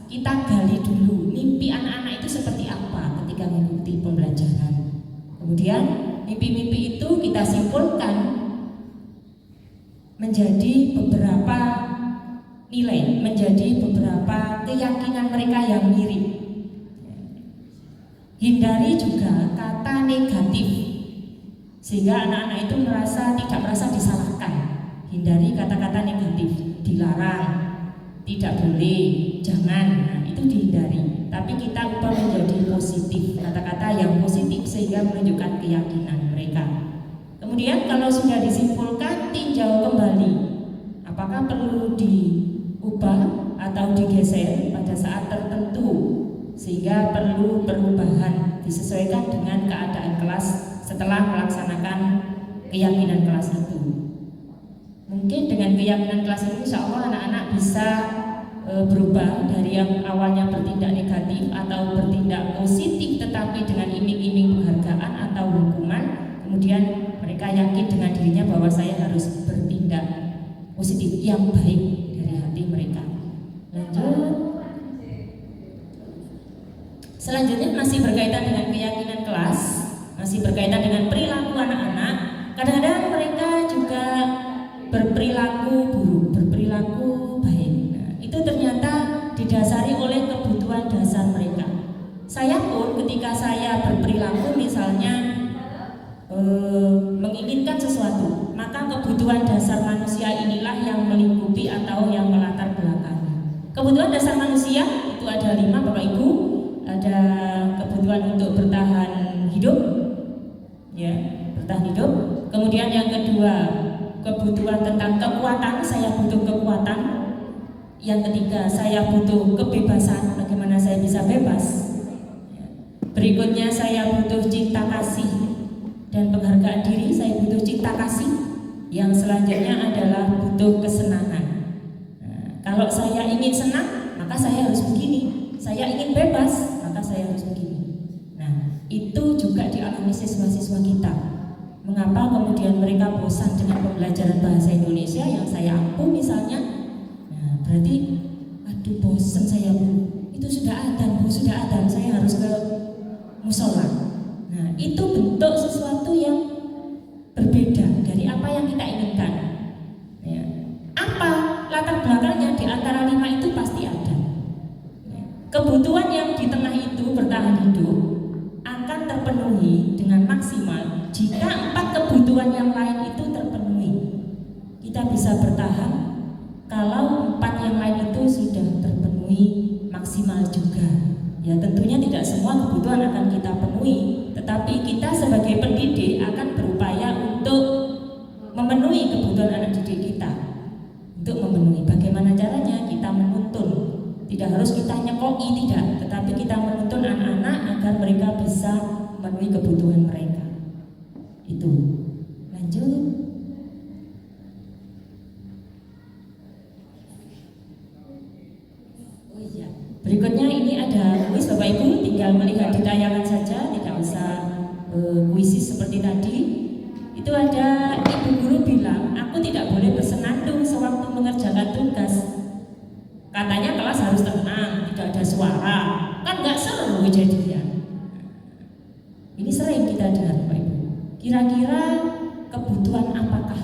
kita gali dulu mimpi anak-anak itu seperti apa ketika mengikuti pembelajaran. Kemudian mimpi-mimpi itu kita simpulkan menjadi beberapa nilai, menjadi beberapa keyakinan mereka yang mirip. Hindari juga kata negatif, sehingga anak-anak itu tidak merasa disalahkan. Hindari kata-kata negatif, dilarang, tidak boleh, jangan, nah, itu dihindari. Tapi kita ubah menjadi positif, kata-kata yang positif sehingga menunjukkan keyakinan mereka. Kemudian kalau sudah disimpulkan, tinjau kembali apakah perlu diubah atau digeser pada saat tertentu sehingga perlu perubahan disesuaikan dengan keadaan kelas setelah melaksanakan keyakinan kelas itu. Mungkin dengan keyakinan kelas ini insya Allah anak-anak bisa berubah dari yang awalnya bertindak negatif atau bertindak positif tetapi dengan iming-iming penghargaan atau hukuman, kemudian mereka yakin dengan dirinya bahwa saya harus bertindak positif yang baik dari hati mereka. Lanjut. Selanjutnya masih berkaitan dengan keyakinan kelas, masih berkaitan dengan perilaku anak-anak. Kadang-kadang mereka juga berperilaku buruk, berperilaku baik. Nah, itu ternyata didasari oleh kebutuhan dasar mereka. Saya pun ketika saya berperilaku misalnya menginginkan sesuatu, maka kebutuhan dasar manusia inilah yang melingkupi atau yang melatar belakangi. Kebutuhan dasar manusia itu ada 5, Bapak Ibu. Ada kebutuhan untuk bertahan hidup, ya, bertahan hidup. Kemudian yang kedua, kebutuhan tentang kekuatan, saya butuh kekuatan. Yang ketiga, saya butuh kebebasan, bagaimana saya bisa bebas. Berikutnya, saya butuh cinta kasih dan penghargaan diri, saya butuh cinta kasih. Yang selanjutnya adalah butuh kesenangan. Nah, kalau saya ingin senang, maka saya harus begini. Saya ingin bebas, maka saya harus begini. Nah, itu juga dialami siswa-siswa kita. Mengapa kemudian mereka bosan dengan pembelajaran bahasa Indonesia yang saya ampuh misalnya? Nah, berarti, aduh bosan saya Bu. Itu sudah adzan Bu, sudah adzan, saya harus ke musola. Nah, itu bentuk sesuatu yang berbeda dari apa yang kita inginkan. Ya. Apa latar belakangnya di antara 5 itu pasti ada. Kebutuhan yang di tengah itu bertahan hidup akan terpenuhi dengan maksimal jika 4 kebutuhan yang lain itu terpenuhi. Kita bisa bertahan kalau 4 yang lain itu sudah terpenuhi maksimal juga. Ya tentunya tidak semua kebutuhan akan kita penuhi, tetapi kita sebagai pendidik akan berupaya untuk memenuhi kebutuhan anak didik kita. Untuk memenuhi, bagaimana caranya? Kita menuntun. Tidak harus kita nyekoki, tidak, tetapi kita menuntun anak-anak agar mereka bisa memenuhi kebutuhan mereka. Itu. Lanjut. Oh iya. Berikutnya ini ada kuis Bapak Ibu, tinggal melihat di tayangan saja, tidak usah kuisis seperti tadi. Itu ada ibu guru bilang, aku tidak boleh bersenandung sewaktu mengerjakan tugas. Katanya kelas harus tenang, tidak ada suara, kan nggak seru kejadian. Ini sering kita dengar Pak Ibu. Kira-kira kebutuhan apakah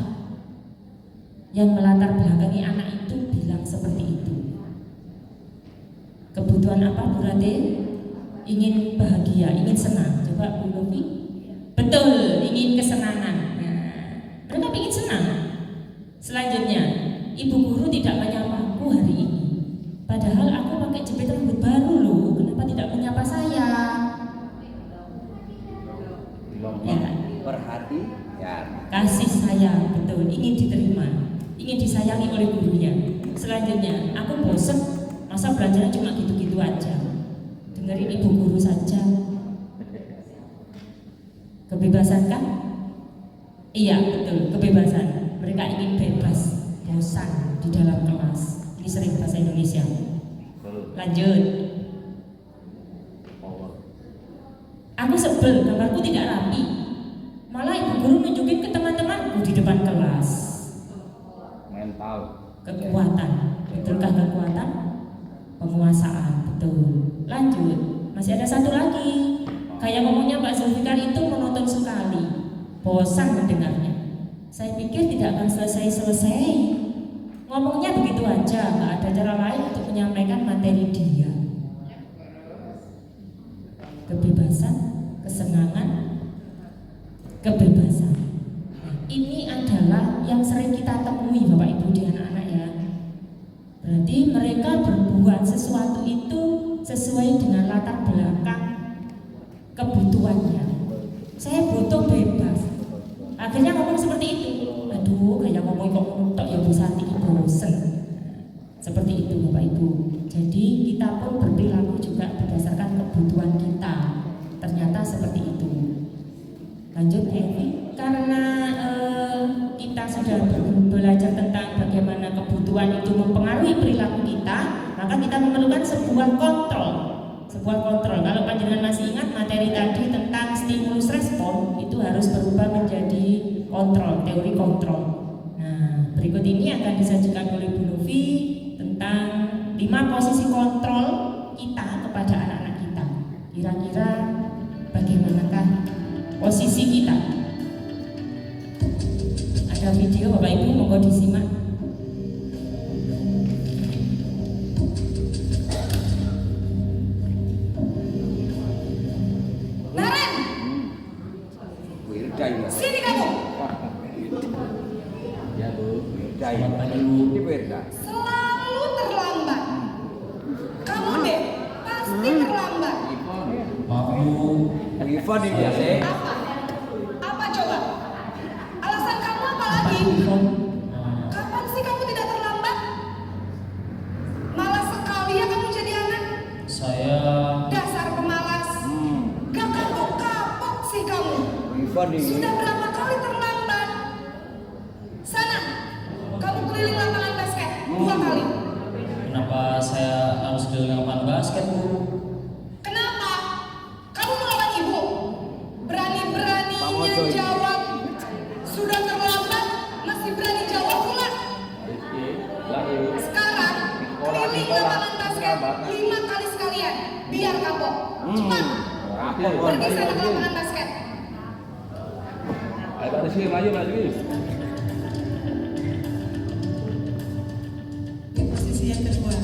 yang melatar belakangi anak itu bilang seperti itu? Kebutuhan apa Bu Rate? Ingin bahagia, ingin senang. Coba Bu Novi. Betul, ingin kesenangan. Nah, mereka ingin senang. Selanjutnya, ibu guru tidak menyapaku hari ini. Padahal aku pakai jepit rambut baru loh, kenapa tidak menyapa saya? Ya, perhatian, kasih sayang, betul, ingin diterima, ingin disayangi oleh gurunya. Selanjutnya, aku bosan Masa belajarnya cuma gitu-gitu aja, dengerin ibu guru saja. Kebebasan kan? Iya betul, kebebasan. Mereka ingin bebas, bosan di dalam kelas. Ini sering bahasa Indonesia. Lanjut. Aku sebel, gambarku tidak rapi. Malah ibu guru nunjukin ke teman-temanku di depan kelas. Mental. Kekuatan, betulkah kekuatan? Penguasaan, betul. Lanjut, masih ada satu lagi. Kayak ngomongnya Pak Zulfikar itu monoton sekali, bosan mendengarnya. Saya pikir tidak akan selesai-selesai. Ngomongnya begitu aja, nggak ada cara lain untuk menyampaikan materi dia. Kebebasan, kesenangan, kebebasan. Ini adalah yang sering kita temui Bapak Ibu di anak-anak ya. Berarti mereka berbuat sesuatu itu sesuai dengan latar belakang kebutuhannya. Saya butuh bebas. Akhirnya ngomong seperti itu. Aduh, kayak ngomong kok nontok ya Bu Santi, bosen. Seperti itu Bapak Ibu. Jadi kita pun berperilaku juga berdasarkan kebutuhan kita. Ternyata seperti itu. Lanjut Evi. Karena kita sudah belajar tentang bagaimana kebutuhan itu mempengaruhi perilaku kita, maka kita memerlukan sebuah kontrol. Sebuah kontrol. Kalau panjenengan masih ingat materi tadi tentang stimulus respon, itu harus berubah menjadi kontrol, teori kontrol. Nah, berikut ini akan disajikan oleh Bu Novi tentang 5 posisi kontrol kita kepada anak-anak kita. Kira-kira bagaimanakah posisi kita? Ada video Bapak Ibu, monggo disimak. Naren, sini kamu. Ya Bu, ini Wirda. Selalu terlambat. Kamu deh pasti terlambat. Maaf Bu. Ivan ini biasa. Apa coba? Alasan kamu apa lagi? Kapan sih kamu tidak terlambat? Malas sekali ya kamu jadi anak. Saya Dasar pemalas. Gak kapok-kapok sih kamu. Ivan ini. Sudah berapa kali terlambat? Sana, kamu keliling lapangan basket 2 kali. kenapa saya harus keliling lapangan basket Bu? Kenapa? Kamu melawan ibu? Berani-beraninya jawab. Sudah terlambat, masih berani jawab pula. Sekarang, keliling lapangan basket 5 kali sekalian. Biar kapok. Cepat. Pergi sana ke lapangan basket. Ayo sini, maju. Posisi yang kedua.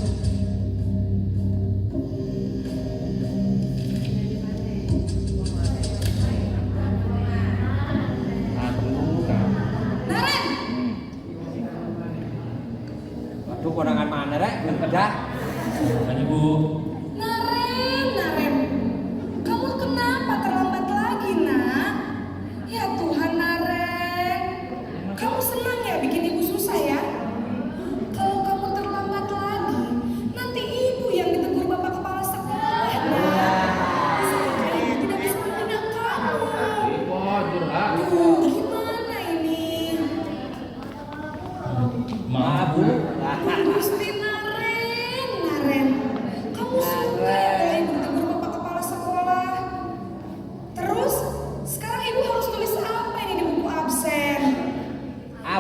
Naren, Waduh, konangan mana rek? Udah. Tadi Bu. Naren, kamu kenapa terlambat lagi nak? Ya Tuhan Naren, kamu senang ya bikin ibu susah ya? Kalau kamu terlambat lagi, nanti ibu yang ditegur bapak kepala sekolah. Saya ibu tidak bisa meminang kamu. Gimana ini? Maaf Bu. Gusti Naren, kamu suka ya ibu ditegur bapak kepala sekolah. Terus sekarang ibu harus tulis apa ini di buku absen?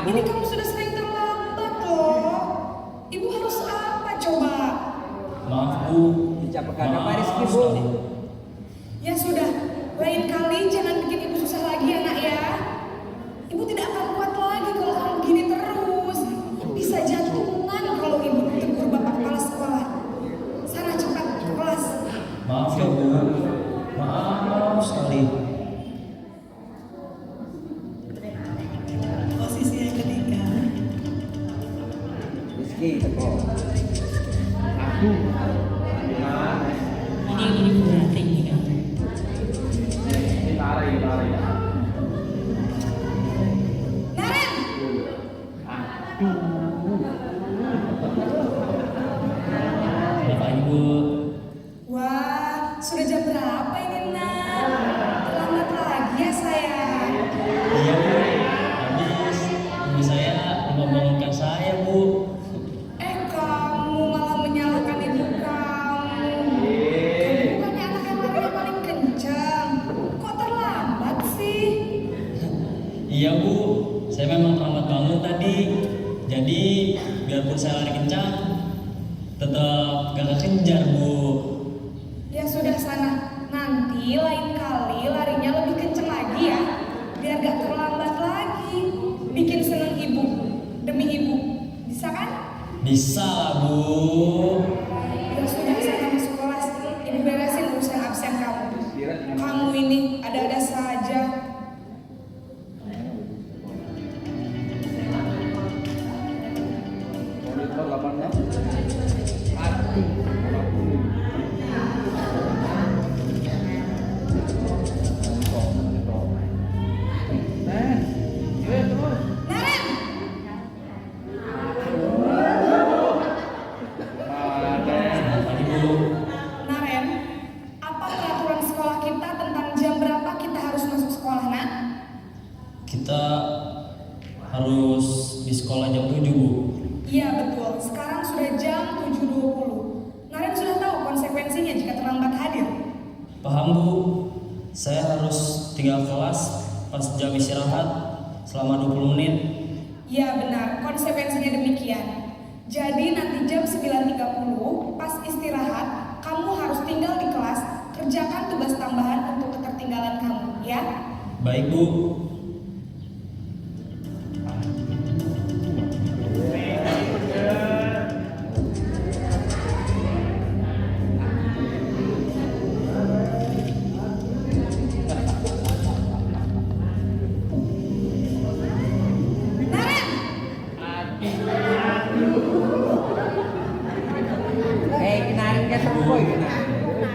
Ini kamu sudah sering terlambat loh. Ibu harus apa coba? Maaf Bu. Tidak berkata apa Rizky Bu? sekali. Ya sudah, lain kali jangan bikin ibu susah lagi ya nak ya. Ibu tidak akan kuat lagi kalau kamu begini terus. Bisa jantungan kalau ibu ditegur bapak kepala sekolah. Sana cepat ke kelas. Maaf ya Bu. Maaf sekali. Posisi yang ketiga. Rizky, teko. Aku. Ini Bu Ratih ini kan. Tarik. Naren, Bu. Wah, sudah jam berapa ini, Nak? Terlambat lagi ya, sayang. Iya Bu, habis ibu saya membangunkan saya Bu. Kamu malah menyalahkan ibu kamu. Kamu bukannya anak yang larinya paling kencang. Kok terlambat sih? Iya Bu, saya memang terlambat bangun tadi. Jadi biarpun saya lari kencang, tetap gak kekejar Bu. Ya sudah sana, nanti lain kali larinya lebih kenceng lagi ya, biar gak terlambat lagi. Bikin seneng ibu, demi ibu, bisa kan? Bisa lah Bu. Ya sudah sana masuk kelas, ibu beresin urusan absen kamu. Kamu ini ada-ada saja. Naren, apa peraturan sekolah kita tentang jam berapa kita harus masuk sekolah, Nak? Kita harus di sekolah jam 7 Bu. Iya betul, sekarang sudah jam 7.20. Naren sudah tahu konsekuensinya jika terlambat hadir. Paham Bu, saya harus tinggal kelas pas jam istirahat selama 20 menit. Iya benar, konsekuensinya demikian. Jadi nanti jam 9.30 pas istirahat, kamu harus tinggal di kelas, kerjakan tugas tambahan untuk ketertinggalan kamu, ya? Baik Bu.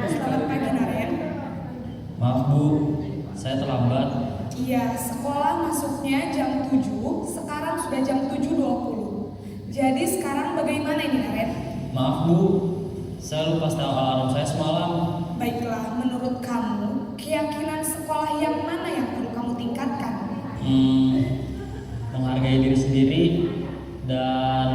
Selamat pagi, Naren. Maaf Bu, saya terlambat. Iya, sekolah masuknya jam 7, sekarang sudah jam 7.20. Jadi sekarang bagaimana ini, Naren? Maaf Bu, saya lupa setel alarm saya semalam. Baiklah, menurut kamu, keyakinan sekolah yang mana yang perlu kamu tingkatkan? Menghargai diri sendiri dan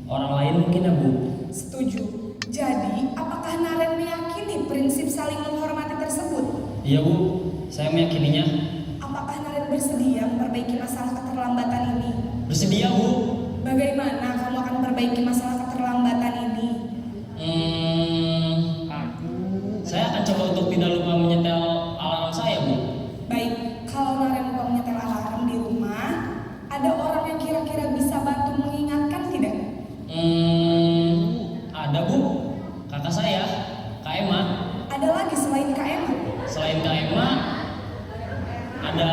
orang lain mungkin ya Bu. Setuju. Jadi, apakah Naren meyakini prinsip saling menghormati tersebut? Iya Bu, saya meyakininya. Apakah Naren bersedia memperbaiki masalah keterlambatan ini? Bersedia Bu. Bagaimana kamu akan memperbaiki masalah keterlambatan ini? Saya akan coba untuk tidak lupa menyetel alarm saya Bu. Baik, kalau Naren lupa menyetel alarm di rumah, ada orang yang kira-kira bisa bantu mengingatkan tidak? Ada Bu, kakak saya, Kak Emma. Ada lagi selain Kak Emma? Selain Kak Emma, ada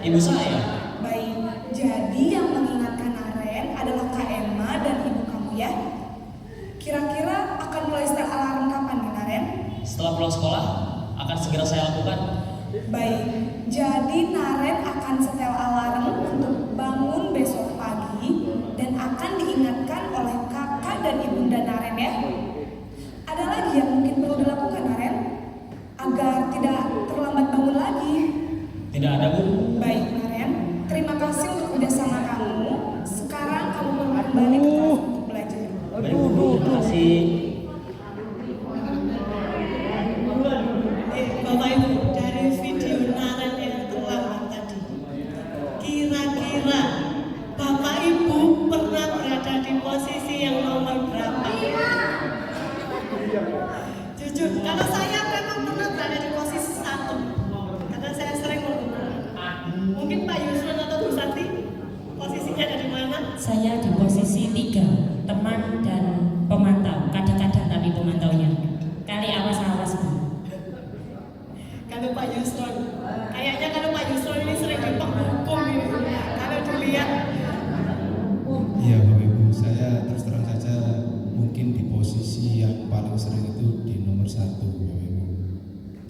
ibu saya. Baik, jadi yang mengingatkan Naren adalah Kak Emma dan ibu kamu ya? Kira-kira akan mulai setel alarm kapan nih, Naren? Setelah pulang sekolah, akan segera saya lakukan. Baik, jadi Naren akan setel alarm untuk bangun besok pagi dan akan diingatkan oleh kakak dan ibunda Naren ya. Ada lagi yang mungkin perlu dilakukan, Naren, agar tidak terlambat bangun lagi? Tidak ada Bu. Baik, Naren, terima kasih untuk kerjasama kamu. Sekarang kamu perlu kembali ke kelas untuk belajar. Baik Bu, terima kasih. Bapak Ibu, dari video Naren yang terlambat tadi, kira-kira Bapak Ibu pernah berada di posisi yang nomor berapa? Jujur, kalau saya memang pernah berada di posisi 1, karena saya sering menggunakan. Mungkin Pak Yusron atau Bu Santi, posisinya ada di mana? Saya di posisi 3, teman dan pemantau. Kadang-kadang tapi pemantaunya. Kali awas-awas Bu. Kalau Pak Yusron, kayaknya kalau Pak Yusron ini sering dipenghukum ini. Kalau dilihat. Iya Bapak Ibu, saya terus terang saja mungkin di posisi yang paling sering itu di nomor 1 Bapak Ibu.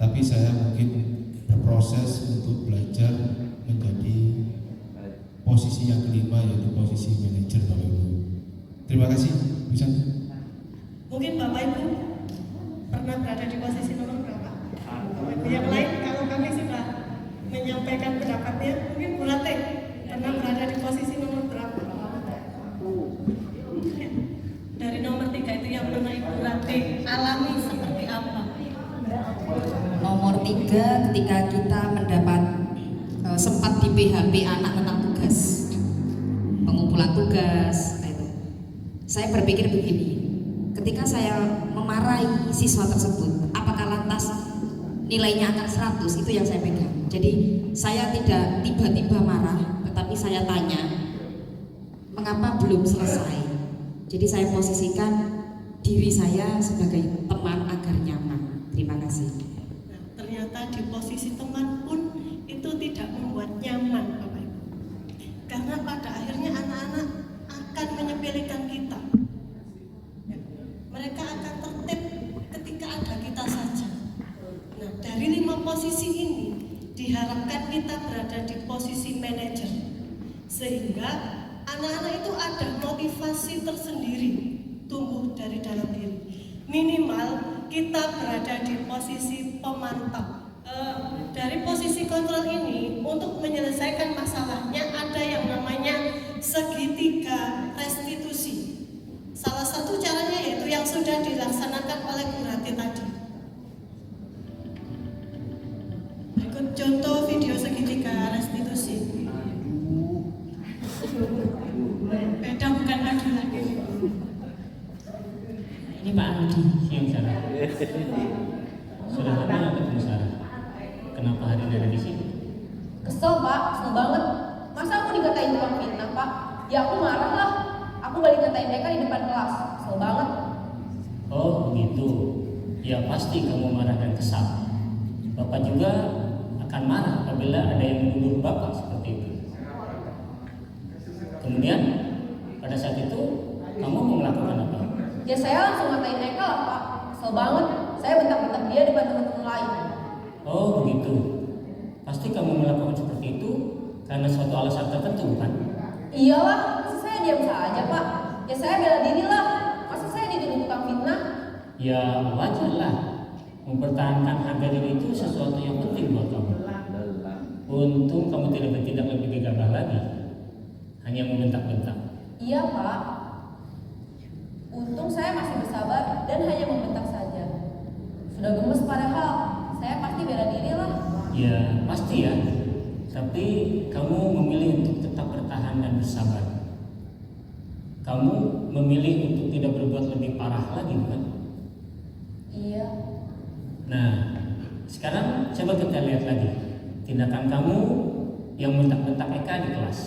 Tapi saya mungkin berproses untuk belajar menjadi posisi yang kelima, yaitu posisi manajer Bapak Ibu. Terima kasih, bisa. Mungkin Bapak Ibu pernah berada di posisi nomor berapa? Bapak Ibu yang lain, kalau kami sudah menyampaikan pendapatnya, mungkin Bu Ratih pernah berada di posisi nomor berapa? Dari nomor 3 itu yang pernah Ibu Ratih alami seperti apa? Nomor 3, ketika kita mendapat sempat di PHP anak tentang tugas, pengumpulan tugas, itu. Saya berpikir begini, ketika saya memarahi siswa tersebut, apakah lantas nilainya akan 100? Itu yang saya pegang. Jadi saya tidak tiba-tiba marah, tetapi saya tanya, mengapa belum selesai? Jadi saya posisikan diri saya sebagai teman agar nyaman. Terima kasih. Nah, ternyata di posisi teman pun itu tidak membuat nyaman, Bapak Ibu. Karena pada akhirnya anak-anak akan menyepelekan kita. Ya, mereka akan tertib ketika ada kita saja. Nah, dari 5 posisi ini diharapkan kita berada di posisi manajer, sehingga anak-anak itu ada motivasi tersendiri tumbuh dari dalam diri. Minimal kita berada di posisi pemantau. Dari posisi kontrol ini, untuk menyelesaikan masalahnya ada yang namanya segitiga restitusi. Salah satu caranya yaitu yang sudah dilaksanakan oleh Bu Ratih tadi. Berikut contoh video segitiga restitusi. Beda bukan adu lagi. Ini Pak Aldi. Siang Sarah. Sudah lama ketemu Sarah. Kenapa hari ini ada di sini? Kesel Pak, kesel banget. Masa aku dikatain tukang fitnah Pak? Ya aku marah lah. Aku balik ngatain mereka di depan kelas. Kesel banget. Oh begitu. Ya pasti kamu marah dan kesal. Bapak juga akan marah apabila ada yang menuduh Bapak seperti itu. Kemudian pada saat itu kamu mau melakukan apa? Ya saya langsung ngatain mereka lah Pak. Kesel banget. Saya bentak-bentak dia depan teman-teman lain. Oh begitu. Pasti kamu melakukan seperti itu karena suatu alasan tertentu bukan? Iyalah, masa saya diam saja Pak? Ya saya bela diri lah. Masa saya dituduh tukang fitnah? Ya wajar lah. Mempertahankan harga diri itu sesuatu yang penting buat kamu. Untung kamu tidak bertindak lebih gegabah lagi, hanya membentak-bentak. Iya Pak. Untung saya masih bersabar dan hanya membentak saja. Sudah gemes padahal saya pasti bela diri lah. Ya pasti ya. Tapi kamu memilih untuk tetap bertahan dan bersabar. Kamu memilih untuk tidak berbuat lebih parah lagi bukan? Iya. Nah, sekarang coba kita lihat lagi tindakan kamu yang bentak-bentak Eka di kelas.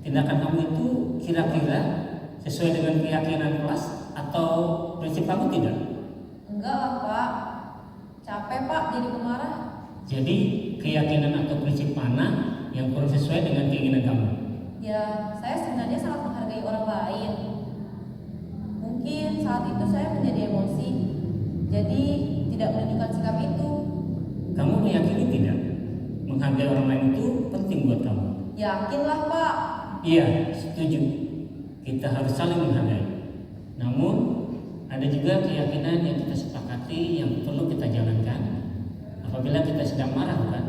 Tindakan kamu itu kira-kira sesuai dengan keyakinan kelas atau prinsip kamu tidak? Enggak lah Pak. Capek Pak jadi pemarah. Jadi keyakinan atau prinsip mana yang kurang sesuai dengan keinginan kamu? Ya, saya sebenarnya sangat menghargai orang lain. Mungkin saat itu saya menjadi emosi, jadi tidak menunjukkan sikap itu. Kamu meyakini tidak? Menghargai orang lain itu penting buat kamu? Yakinlah Pak. Iya, setuju. Kita harus saling menghargai. Namun, ada juga keyakinan yang kita sepakati yang perlu kita jalankan apabila kita sedang marah, bukan?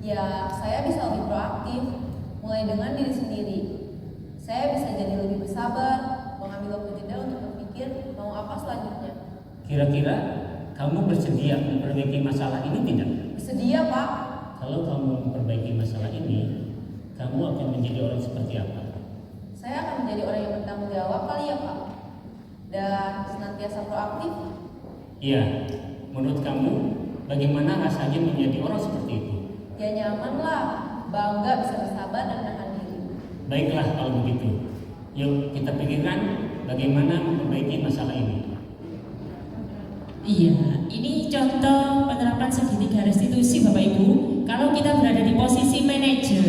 Ya, saya bisa lebih proaktif, mulai dengan diri sendiri. Saya bisa jadi lebih bersabar, mengambil waktu jeda untuk berpikir mau apa selanjutnya. Kira-kira kamu bersedia memperbaiki masalah ini tidak? Bersedia Pak. Kalau kamu memperbaiki masalah ini, kamu akan menjadi orang seperti apa? Saya akan menjadi orang yang bertanggung jawab kali ya Pak. Dan senantiasa proaktif. Iya, menurut kamu bagaimana rasanya menjadi orang seperti itu? Ya nyaman lah, bangga bisa bersabar dan menahan diri. Baiklah kalau begitu. Yuk kita pikirkan bagaimana memperbaiki masalah ini. Iya, ini contoh penerapan segitiga restitusi Bapak Ibu. Kalau kita berada di posisi manajer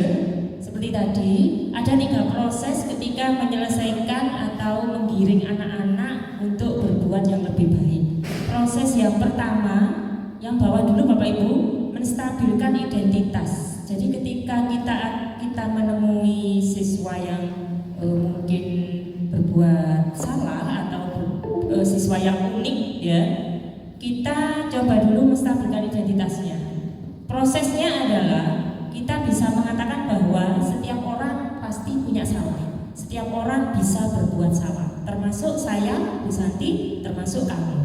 seperti tadi, ada 3 proses ketika menyelesaikan atau menggiring anak-anak untuk berbuat yang lebih baik. Proses yang pertama, yang bawah dulu Bapak Ibu, menstabilkan identitas. Jadi ketika kita menemui siswa yang mungkin berbuat salah atau siswa yang unik ya, kita coba dulu menstabilkan identitasnya. Prosesnya adalah kita bisa mengatakan bahwa setiap orang pasti punya salah, setiap orang bisa berbuat salah, termasuk saya, Bu Santi, termasuk kamu.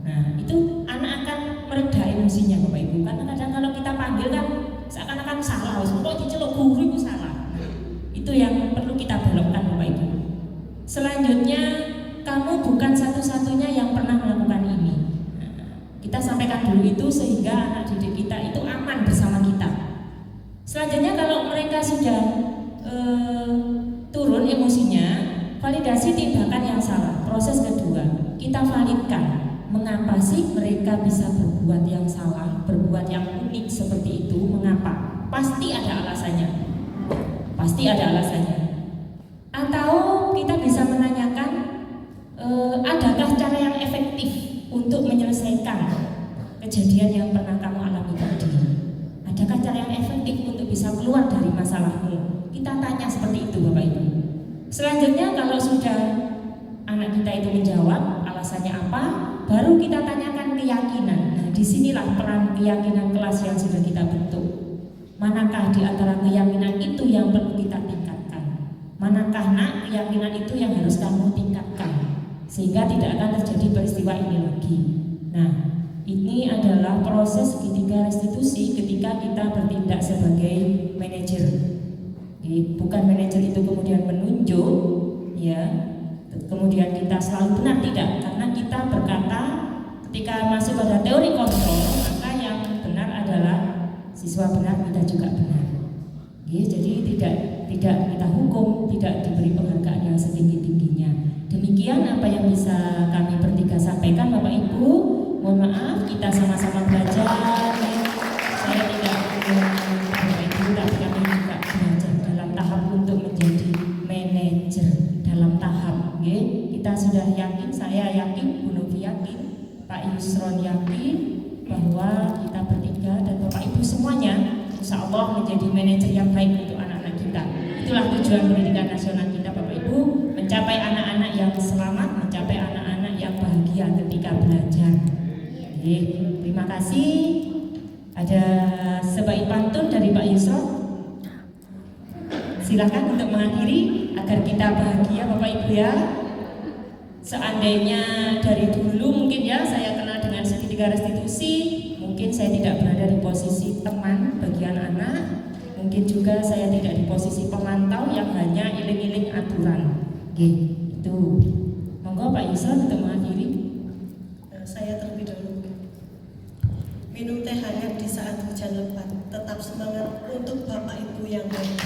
Nah, itu anak akan mereda emosinya Bapak Ibu. Karena kadang kalau kita panggil kan seakan-akan salah, kok diceluk guru itu salah. Itu yang perlu kita belokkan Bapak Ibu. Selanjutnya, kamu bukan satu-satunya yang pernah melakukan ini. Kita sampaikan dulu itu sehingga anak didik kita itu aman bersama kita. Selanjutnya kalau mereka sudah turun emosinya, validasi tindakan yang salah. Proses kedua, kita validkan mengapa sih mereka bisa berbuat yang salah, berbuat yang unik seperti itu, mengapa? Pasti ada alasannya. Pasti ada alasannya. Atau kita bisa menanyakan adakah cara yang efektif untuk menyelesaikan kejadian yang pernah kamu alami tadi? Adakah cara yang efektif untuk bisa keluar dari masalahmu? Kita tanya seperti itu Bapak Ibu. Selanjutnya kalau sudah anak kita itu menjawab alasannya apa, baru kita tanyakan keyakinan. Nah, disinilah peran keyakinan kelas yang sudah kita bentuk. Manakah di antara keyakinan itu yang perlu kita tingkatkan? Manakah nak keyakinan itu yang harus kamu tingkatkan? Sehingga tidak akan terjadi peristiwa ini lagi. Nah, ini adalah proses ketiga restitusi ketika kita bertindak sebagai manajer. Bukan manajer itu kemudian menunjuk, ya, kemudian kita selalu benar, tidak, karena kita berkata ketika masuk pada teori kontrol, maka yang benar adalah siswa benar, kita juga benar. Jadi tidak kita hukum, tidak diberi penghargaan yang setinggi-tingginya. Demikian apa yang bisa kami bertiga sampaikan Bapak Ibu. Mohon maaf, kita sama-sama belajar. Saya tidak Bapak Ibu, tapi kami juga belajar dalam tahap untuk menjadi manajer dalam tahap. Kita sudah yakin, saya yakin, Bu Novi yakin, Pak Yusron yakin bahwa kita bertiga dan Bapak Ibu semuanya insya Allah menjadi manajer yang baik untuk anak-anak kita. Itulah tujuan pendidikan nasional kita Bapak Ibu, mencapai anak-anak yang selamat, mencapai anak-anak yang bahagia ketika belajar. Terima kasih. Ada sebaik pantun dari Pak Yusuf. Silakan untuk mengakhiri agar kita bahagia Bapak Ibu ya. Seandainya dari dulu mungkin ya saya kenal dengan segitiga restitusi, mungkin saya tidak berada di posisi teman bagi anak-anak, mungkin juga saya tidak di posisi pemantau yang hanya iling-iling aturan. Itu. Monggo Pak Yusuf untuk mengakhiri. Saya terlebih dahulu. Minum teh hangat di saat hujan lebat. Tetap semangat untuk Bapak Ibu yang baik.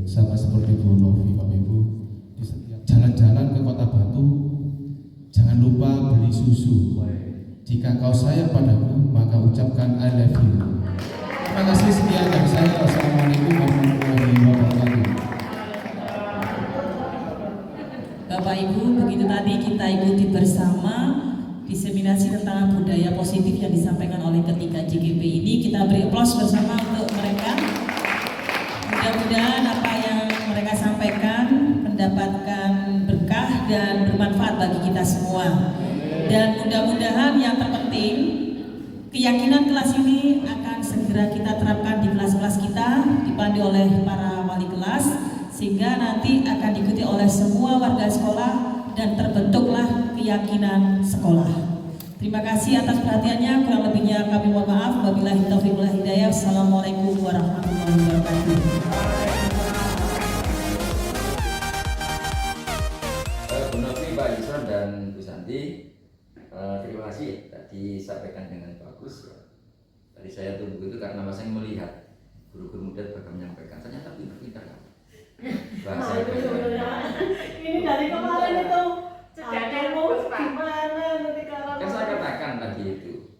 Sama seperti Bu Novi, Bapak Ibu, di setiap jalan-jalan ke Kota Batu jangan lupa beli susu. Jika kau sayang padaku, maka ucapkan I love you. Terima kasih, sekian dari saya. Wassalamualaikum warahmatullahi wabarakatuh. Bapak Ibu, begitu tadi kita ikuti bersama diseminasi tentang budaya positif yang disampaikan oleh ketiga JGP ini. Kita beri aplaus bersama untuk mereka. Mudah-mudahan apa yang mereka sampaikan mendapatkan berkah dan bermanfaat bagi kita semua. Dan mudah-mudahan yang terpenting, keyakinan kelas ini akan segera kita terapkan di kelas-kelas kita, dipandu oleh para wali kelas, sehingga nanti akan diikuti oleh semua warga sekolah dan terbentuklah keyakinan sekolah. Terima kasih atas perhatiannya, kurang lebihnya kami mohon maaf. Wabillahi taufiq wal hidayah. Assalamualaikum warahmatullahi wabarakatuh. Bu Novi, Pak Yusron dan Bu Santi, terima kasih tadi sampaikan dengan bagus. Tadi saya tunggu itu karena masing melihat guru-guru muda bakal menyampaikan, ternyata pintar-pintar kan. Bahasa ini dari kemarin itu gimana nanti kalau kan saya katakan tadi itu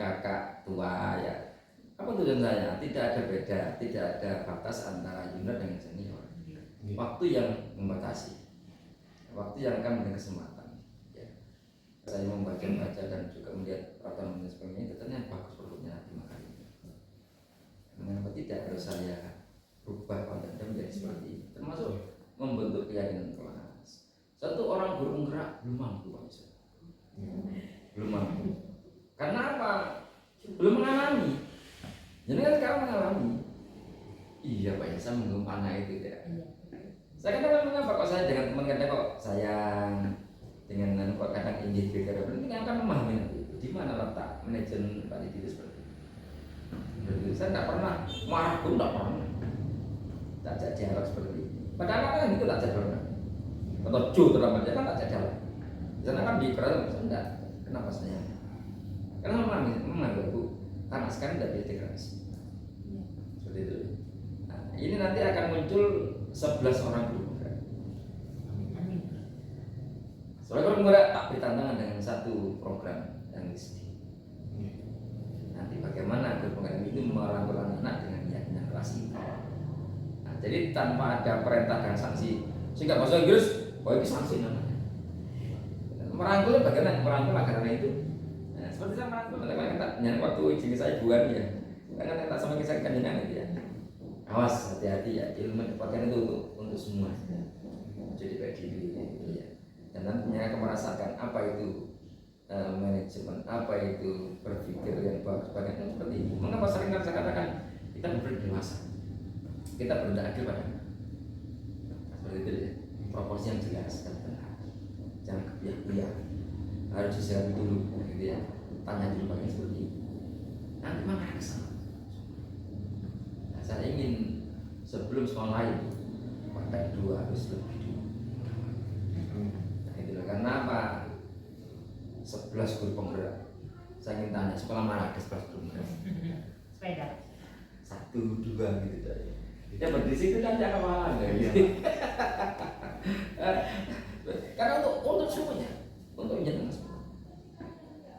kakak tua ya. Apa tujuan saya? Tidak ada beda, tidak ada batas antara junior dengan senior. Waktu yang membatasi, waktu yang akan memberi kesempatan. Ya. Saya membaca dan juga melihat peraturan dan sebagainya, itu ternyata bagus produknya 5 kali. Mengapa tidak harus saya seperti ini, termasuk membentuk keyakinan kelas. Satu orang guru penggerak belum mampu, Pak Yusuf. Belum mampu. Karena apa? Belum mengalami. Jadi kan sekarang mengalami. Iya Pak, saya menggum anak itu ya. Saya kadang mengapa kok saya dengan teman kadang kok sayang, dengan kok kadang ingin beda, ini akan memahami nanti di mana letak manajemen Pak itu seperti itu. Jadi saya tidak pernah marah pun tidak pernah. Tak ajak dialog seperti ini. Padahal kan itu tak ajak dialog. Atau Jo terlambat kan tak ajak dialog. Di sana kan di kerajaan saya enggak. Kenapa saya? Karena memang Bu, anak sekarang tidak diintegrasi. Seperti itu. Nah, ini nanti akan muncul 11 orang guru penggerak. Soalnya guru penggerak tak beri tantangan dengan satu program yang mesti. Nanti bagaimana guru penggerak itu merangkul anak-anak dengan keyakinan kelas itu. Nah, jadi tanpa ada perintah dan sanksi, sehingga bahasa Inggris, itu sanksi namanya. Merangkul bagaimana? Merangkul agar itu. Nah, seperti saya merangkul, yang waktu izin saya bukan ya, karena tak sama kisah kanjengan itu ya. Awas, hati-hati ya, ilmu dapatkan itu untuk semua. Jadi baik diri gitu ya. Dan nantinya akan merasakan apa itu manajemen, apa itu berpikir yang bagus, bagaimana seperti itu. Mengapa sering saya katakan kita berdewasa, kita berendah adil pada seperti itu ya. Proporsi yang jelas dan benar, jangan kebiak-biak, harus disikapi dulu, gitu ya. Tanya dulu bagaimana seperti itu. Nanti mana kesana. Saya ingin sebelum sekolah lain pakai 2 harus lebih dulu. Nah, itulah karena apa? 11 guru penggerak. Saya ingin tanya sekolah mana ada 11 guru penggerak? Sepeda. 1, 2 gitu tadi. Ya berdiri itu kan jangan malah gitu. Karena untuk semuanya, untuk menyenangkan semua.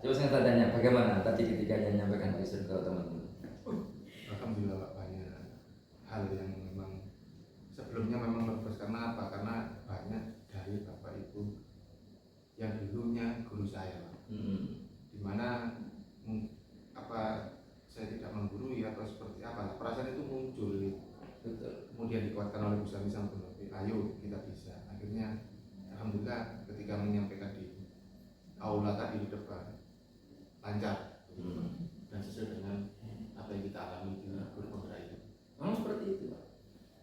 Coba saya tanya bagaimana tadi ketika menyampaikan Pak Yusuf ke teman-teman. Alhamdulillah Pak, banyak hal yang memang sebelumnya memang nervous. Karena apa? Karena banyak dari Bapak Ibu yang dulunya guru saya, Pak. Dimana apa saya tidak menggurui atau seperti apa, perasaan itu muncul. Betul. Kemudian dikuatkan oleh Bu Sami sang penerbit, ayo kita bisa. Akhirnya alhamdulillah ketika menyampaikan di aula tadi di depan lancar dan sesuai dengan apa yang kita alami di guru penggerak itu. Memang seperti itu Pak.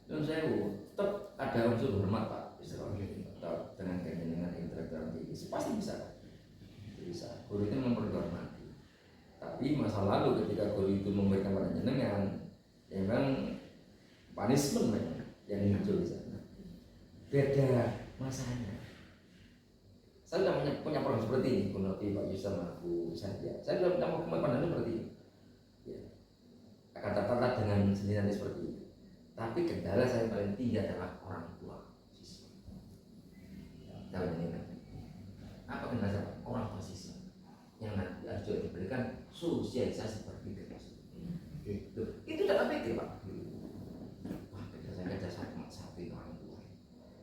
Dan saya tetap ada unsur hormat Pak. Tetap dengan keinginan intelektual tinggi pasti bisa. Bisa. Guru itu memang perlu dihormati. Tapi masa lalu ketika guru itu memberikan pada jenengan, ya memang punishment yang muncul di sana. Beda masanya. Saya sudah punya program seperti ini, Gunopi, Pak Yusuf, aku Satya. Saya sudah punya pandangan seperti ini. Ya. Kata-kata dengan sendirian seperti itu. Tapi kendala saya paling tinggi adalah orang tua siswa. Tahu ini kan? Apa kendala saya? Orang tua siswa yang nanti harus juga diberikan sosialisasi berpikir. Itu tidak pikir Pak. Wah, saya kerja sama satu orang tua.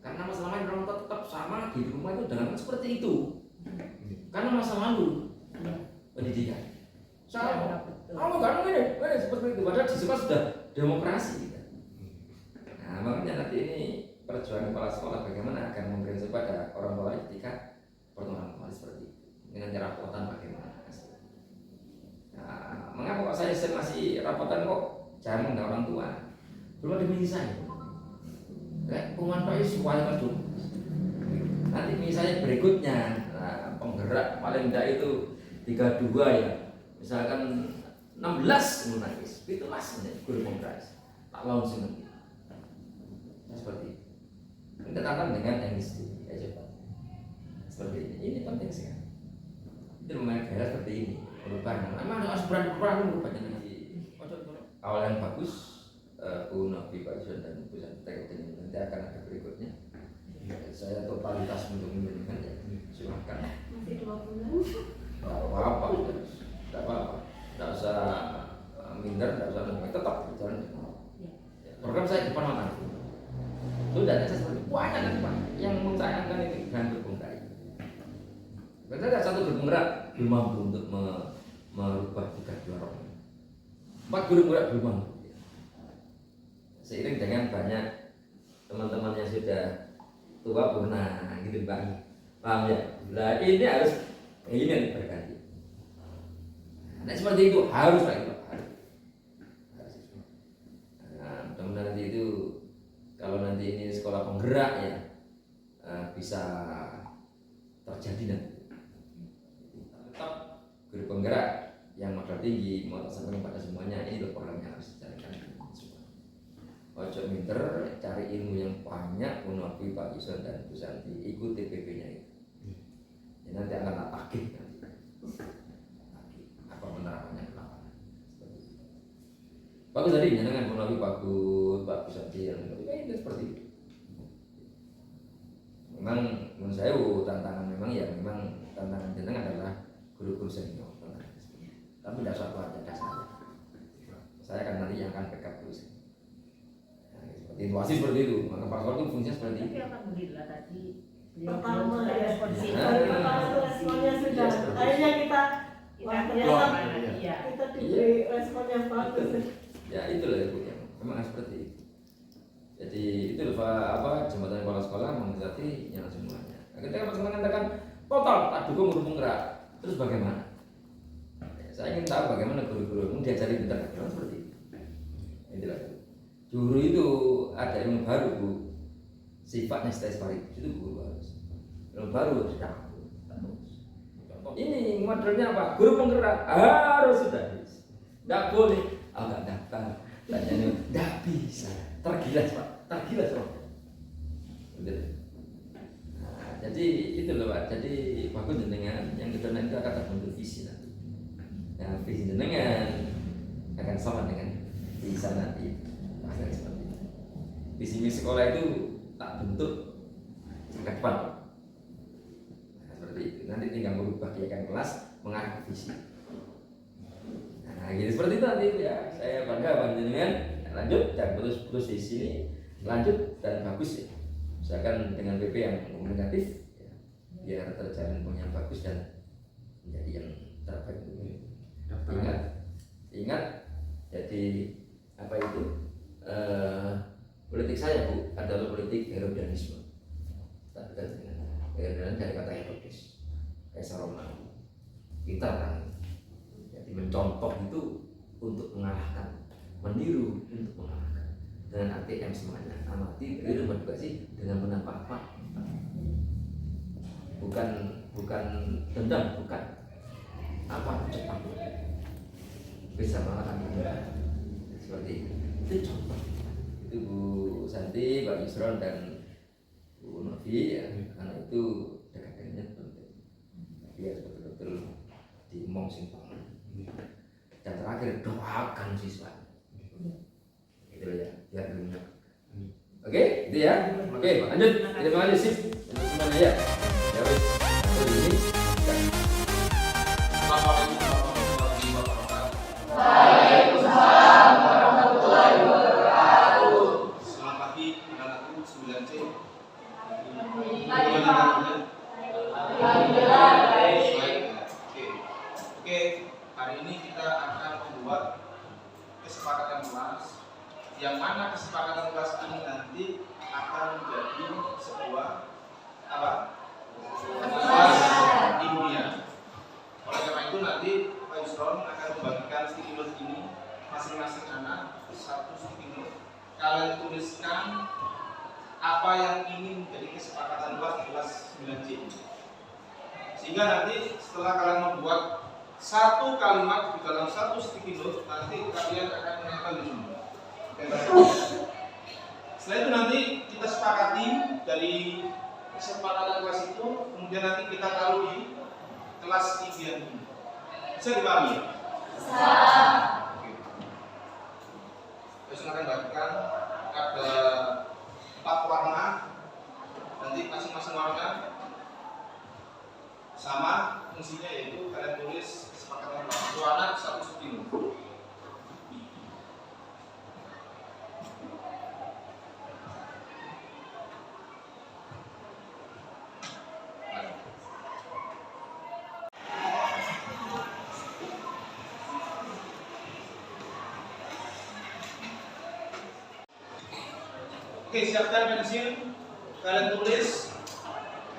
Karena masalahnya orang tua tetap sama di rumah itu dengan seperti itu. Karena masa lalu pendidikan. Sama. Kamu kan ini seperti itu. Padahal di sekolah sudah demokrasi. Nah, makanya nanti ini perjuangan kepala sekolah bagaimana akan memberikan kepada orang tua ketika pertemuan kembali seperti itu. Dengan cara rapotan bagaimana. Nah, mengapa kok saya masih rapotan kok jangan dengan orang tua? Belum ada misalnya. Pengumuman Pak Yusuf semuanya dulu. Nanti misalnya berikutnya penggerak paling tidak itu 32 ya, misalkan 16 menangis, itulah sebenarnya guru penggerak tak langsung nanti. Nah, seperti itu. Kita tantang dengan MSD ya coba. Seperti ini penting sekali. Itu memang gaya seperti ini. Perubahan, memang harus berani merubahnya nanti. Awal yang bagus, Nabi Pak Yusuf dan pusat teknik nanti akan ada berikutnya. Saya totalitas mendukung ya. Silakan. Masih 2 bulan. Tidak apa-apa, tidak usah minder, tidak usah tetap berjalan. Program saya depan mata. Sudah ada seperti banyak kan Pak yang mencayangkan ini dengan berpenggerak. Karena ada satu berpenggerak belum mampu untuk merubah 3 orang. 4 guru penggerak belum mampu. Seiring dengan banyak teman-teman yang sudah tua pun gitu Bang. Paham ya? Nah, ini harus ini berganti. Nah, seperti itu harus Pak itu. Harus. Nah, mudah-mudahan nanti itu kalau nanti ini sekolah penggerak ya bisa terjadi nanti. Tetap guru penggerak yang modal tinggi mau tersampaikan pada semuanya, ini loh programnya harus dijalankan semua. Ojo minter cari ilmu yang banyak, Munafi, Pak Ison dan Bu Santi, ikuti PP-nya itu. Ya, nanti akan tak tagih nanti. Apa penerapannya ke lapangan. Bagus tadi dengan Munafi bagus, Pak Bu Santi yang itu seperti itu. Memang menurut saya tantangan memang tantangan jenengan adalah guru-guru senior. Tapi tidak suatu aja saya akan nanti yang akan backup terus. Situasi seperti itu, maka Pak Sol itu fungsinya seperti itu. Tapi alhamdulillah tadi pertama ya, responnya sudah. Akhirnya kita diberi respon yang bagus. Ya itulah Ibu yang memang seperti itu. Jadi itu apa jembatan kepala sekolah mengerti yang semuanya. Nah, ketika Pak mengatakan total tak dukung guru penggerak, terus bagaimana? Saya ingin tahu bagaimana guru-guru diajari pintar seperti itu. Itulah. Guru itu ada ilmu baru Bu, sifatnya stesparit itu guru harus. Ilmu baru sudah. Ini modelnya apa? Guru penggerak harus sudah bisa. Tidak boleh agak daftar. Tanya tidak bisa. Tergilas Pak, tergilas Pak. Nah, jadi itu loh Pak. Jadi bagus jenengan yang kita nanti akan terbentuk visi nanti. Nah, visi jenengan akan sama dengan visi nanti. Akan seperti itu. Visi misi sekolah itu tak bentuk ke depan. Nah, seperti itu. Nanti tinggal merubah kegiatan kelas mengarah ke visi. Nah, gitu seperti itu nanti ya. Saya bangga jenengan. Lanjut dan putus di sini, lanjut dan bagus ya. Usahakan dengan PP yang komunikatif ya, biar terjalin yang bagus dan menjadi yang terbaik. Ingat, jadi apa itu politik saya Bu adalah politik Herodianisme. Tak dengan Herodianisme dari kata Herodes, Kaisar Romawi. Kita kan jadi mencontoh itu untuk mengalahkan, meniru untuk mengalahkan dengan arti M semuanya. Amati itu motivasi dengan menambah apa? Bukan dendam, bukan apa cepat bisa mengalahkan kita seperti itu. Itu contoh. Itu Bu Santi, Pak Yusron dan Bu Novi ya, karena itu dekat dengannya penting. Biar betul-betul diomong simpangan. Dan terakhir doakan siswa. Itu ya, biar dunia. Oke, itu ya. Oke, lanjut. Terima kasih sih. Semuanya ya. Ya wes. Ini. Waalaikumsalam warahmatullahi wabarakatuh. Selamat pagi, anak-anakku 9C. Alhamdulillah baik. Oke, hari ini kita akan membuat kesepakatan kelas, yang mana kesepakatan kelas ini nanti akan menjadi sebuah apa? Kelas ilmiah. Oleh karena itu nanti Pak Yusron akan membagikan sticky note ini masing-masing anak satu sticky note. Kalian tuliskan apa yang ingin menjadi kesepakatan kelas di kelas 9C. Sehingga nanti setelah kalian membuat satu kalimat di dalam satu sticky note, nanti kalian akan menempel di sini. Setelah itu nanti kita sepakati dari kesepakatan kelas itu, kemudian nanti kita taruh di kelas impian ini. Bisa dipahami? Bisa. Terus akan bagikan ada 4 warna, nanti masing-masing warna sama fungsinya, yaitu kalian tulis kesepakatan satu anak satu sticky note. Oke, siapkan pensil. Kalian tulis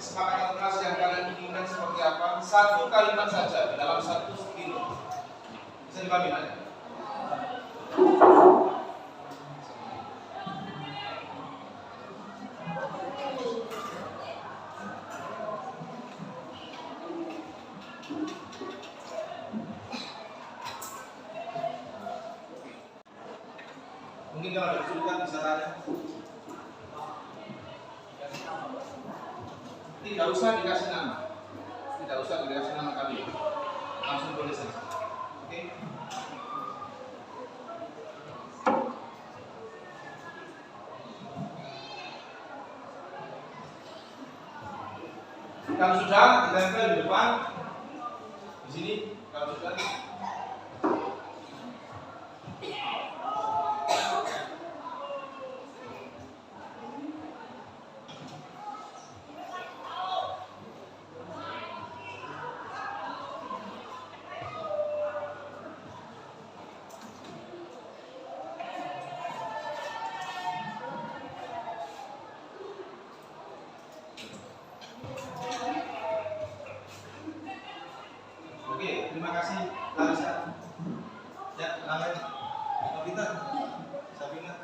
kesepakatan kelas yang kalian inginkan seperti apa. Satu kalimat saja dalam satu kilo. Bisa dipahami kan? Mungkin kalau ada kesulitan bisa tanya. Tidak usah dikasih nama. Tidak usah dikasih nama kalian. Langsung tulis saja. Oke? Kalau sudah, ditempel di depan. Di sini, kalau sudah. Oke, terima kasih Larissa. Ya, lain Novita, Sabina.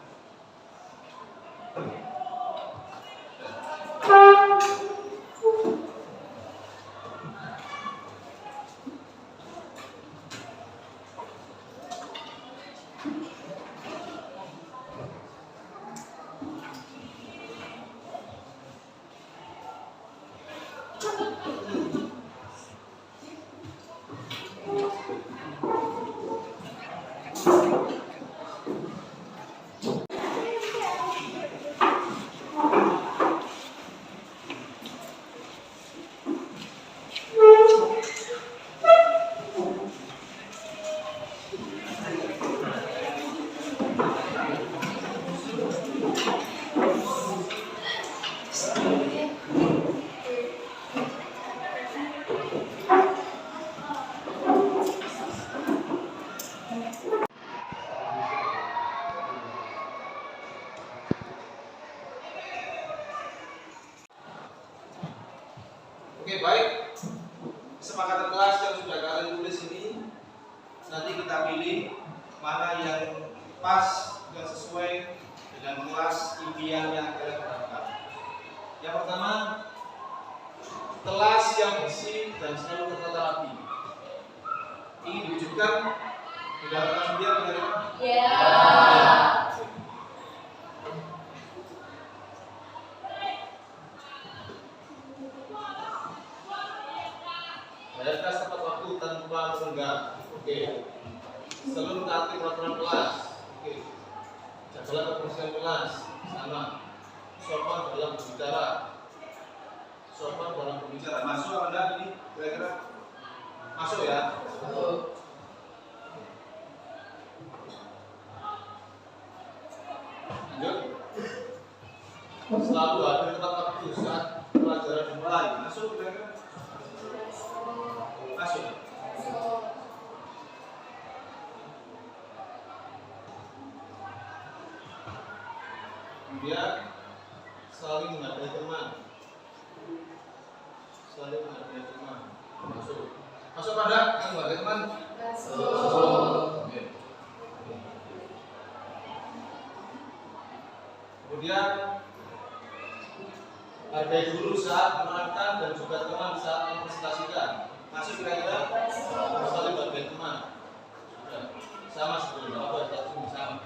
Oke, baik. Kesepakatan kelas yang sudah kalian tulis ini, nanti kita pilih mana yang pas dan sesuai dengan kelas impian yang kalian harapkan. Yang pertama, kelas yang bersih dan selalu tertata rapi. Ini diwujudkan di dalam kelas impian, benar? Ya. Bayarkan tepat waktu tanpa menunggak. Oke. Selalu taati peraturan kelas. Oke. Jagalah kebersihan kelas. Sama. Sopan dalam berbicara. Sopan dalam berbicara. Masuk apa enggak ini? Kira-kira masuk ya? Masuk. Lanjut. Selalu hadir tepat waktu saat pelajaran dimulai. Masuk kira-kira? Masuk. Kemudian saling menghargai teman. Saling menghargai teman. Masuk. Masuk pada menghargai teman. Masuk. Oke. Kemudian hargai guru saat menerangkan dan juga teman saat mempresentasikan. Masih kira-kira saling bagian teman. Sudah. Sama sebelumnya. Apa satu sama.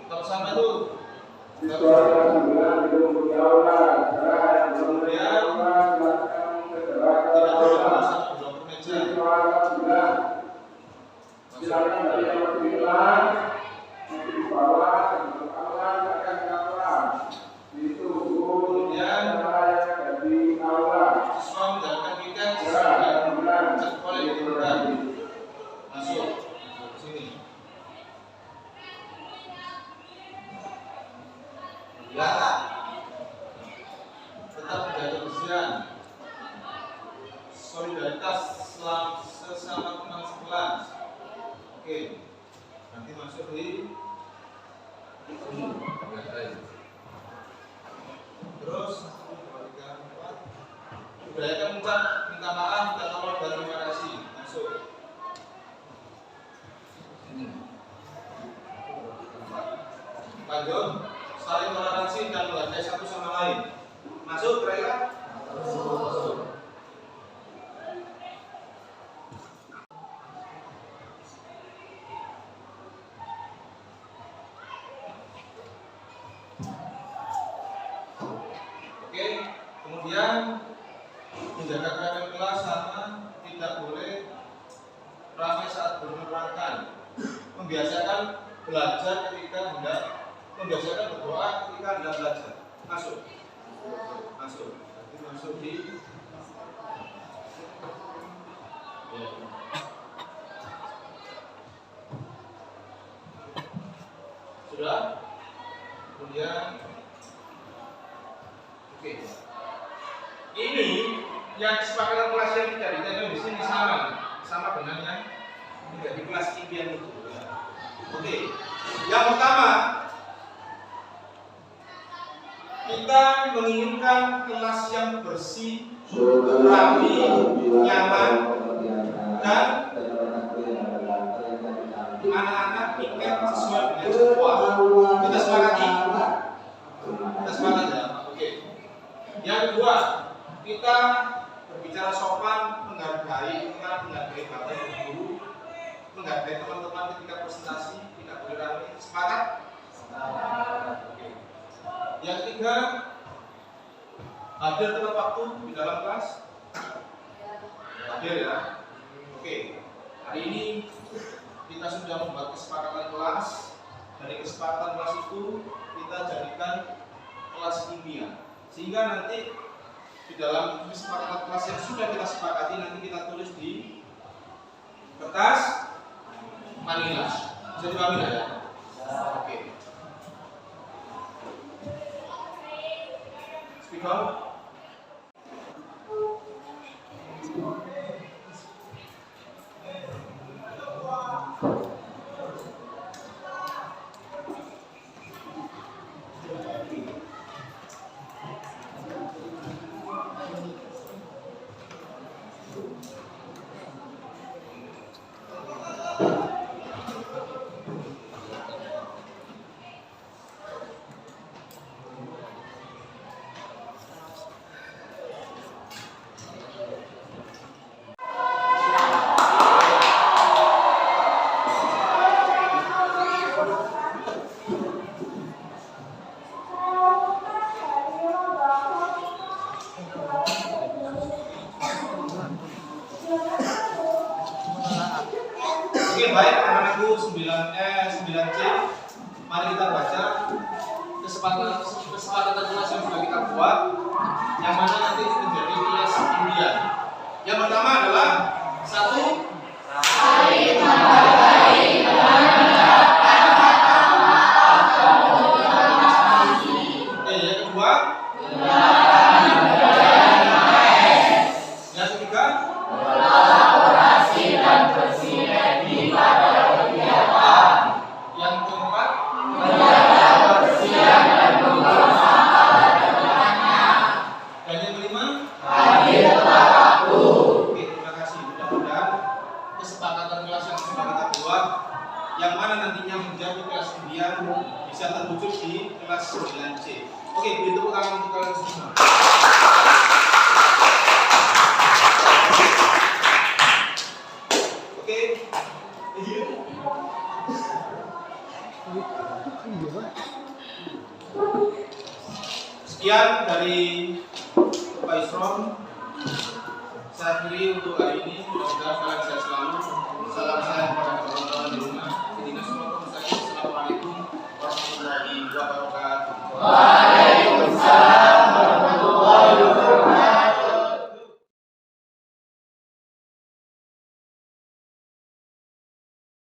Kalau sama itu kemudian tidak boleh sama belum meja. Silakan dari yang berbilang di bawah itu kemudian dari awal siswa menjalankan piket sekolah yang masuk sini. Ya, tetap menjaga kebersihan, solidaritas sesama teman sekelas. Oke, nanti masuk di sini. Lanjut, saling toleransi dan menghargai satu sama lain. Masuk kira-kira? Masuk. Oke, kemudian menjaga keadaan kelas sama tidak boleh ramai saat bermenerangkan. Membiasakan belajar ketika hendak, membiasakan berdoa ketika hendak belajar. Masuk, masuk, nanti masuk di. Ya. Sudah? Kemudian, oke. Ini yang kesepakatan kelas yang tidak ditanya di sini sama dengan yang tidak di kelas impian itu. Oke, yang pertama kita menginginkan kelas yang bersih, rapi, nyaman, dan anak-anak piket sesuai dengan jadwal. Kita sepakati? Kita sepakat ya? Oke. Yang kedua, kita berbicara sopan, menghargai teman, menghargai bapak dan guru, menghargai teman-teman ketika presentasi, tidak boleh ramai. Sepakat? Oke. Yang ketiga, hadir tepat waktu di dalam kelas. Hadir ya. Oke. Hari ini kita sudah membuat kesepakatan kelas. Dari kesepakatan kelas itu kita jadikan kelas ilmiah. Sehingga nanti di dalam kesepakatan kelas yang sudah kita sepakati nanti kita tulis di kertas manila. Bisa dipahami ya? Oke. Speaker. Oke, baik anak-anakku 9C, mari kita baca kesepakatan kelas yang sudah kita buat, yang mana nanti menjadi kelas impian. Yang pertama adalah satu, saling menghargai dan mengucapkan kata maaf dan terima kasih. Oke, yang kedua, menjaga budaya. Yang ketiga, kolaborasi dan bersinergi pada kegiatan. Yang keempat, menjaga kebersihan dan membuang sampah pada tempatnya. Dan yang kelima, hadir tepat waktu. Oke, terima kasih. Mudah-mudahan kesepakatan kelas yang sudah kita buat, yang mana nantinya menjadi kelas impian, bisa terwujud di kelas 9C. Oke, beri tepuk tangan untuk kalian semua. Sekian dari Pak Isron. Saya akhiri untuk hari ini. Mudah-mudahan kalian sehat selalu. Salam sehat kepada teman-teman di rumah. Assalamualaikum warahmatullahi wabarakatuh.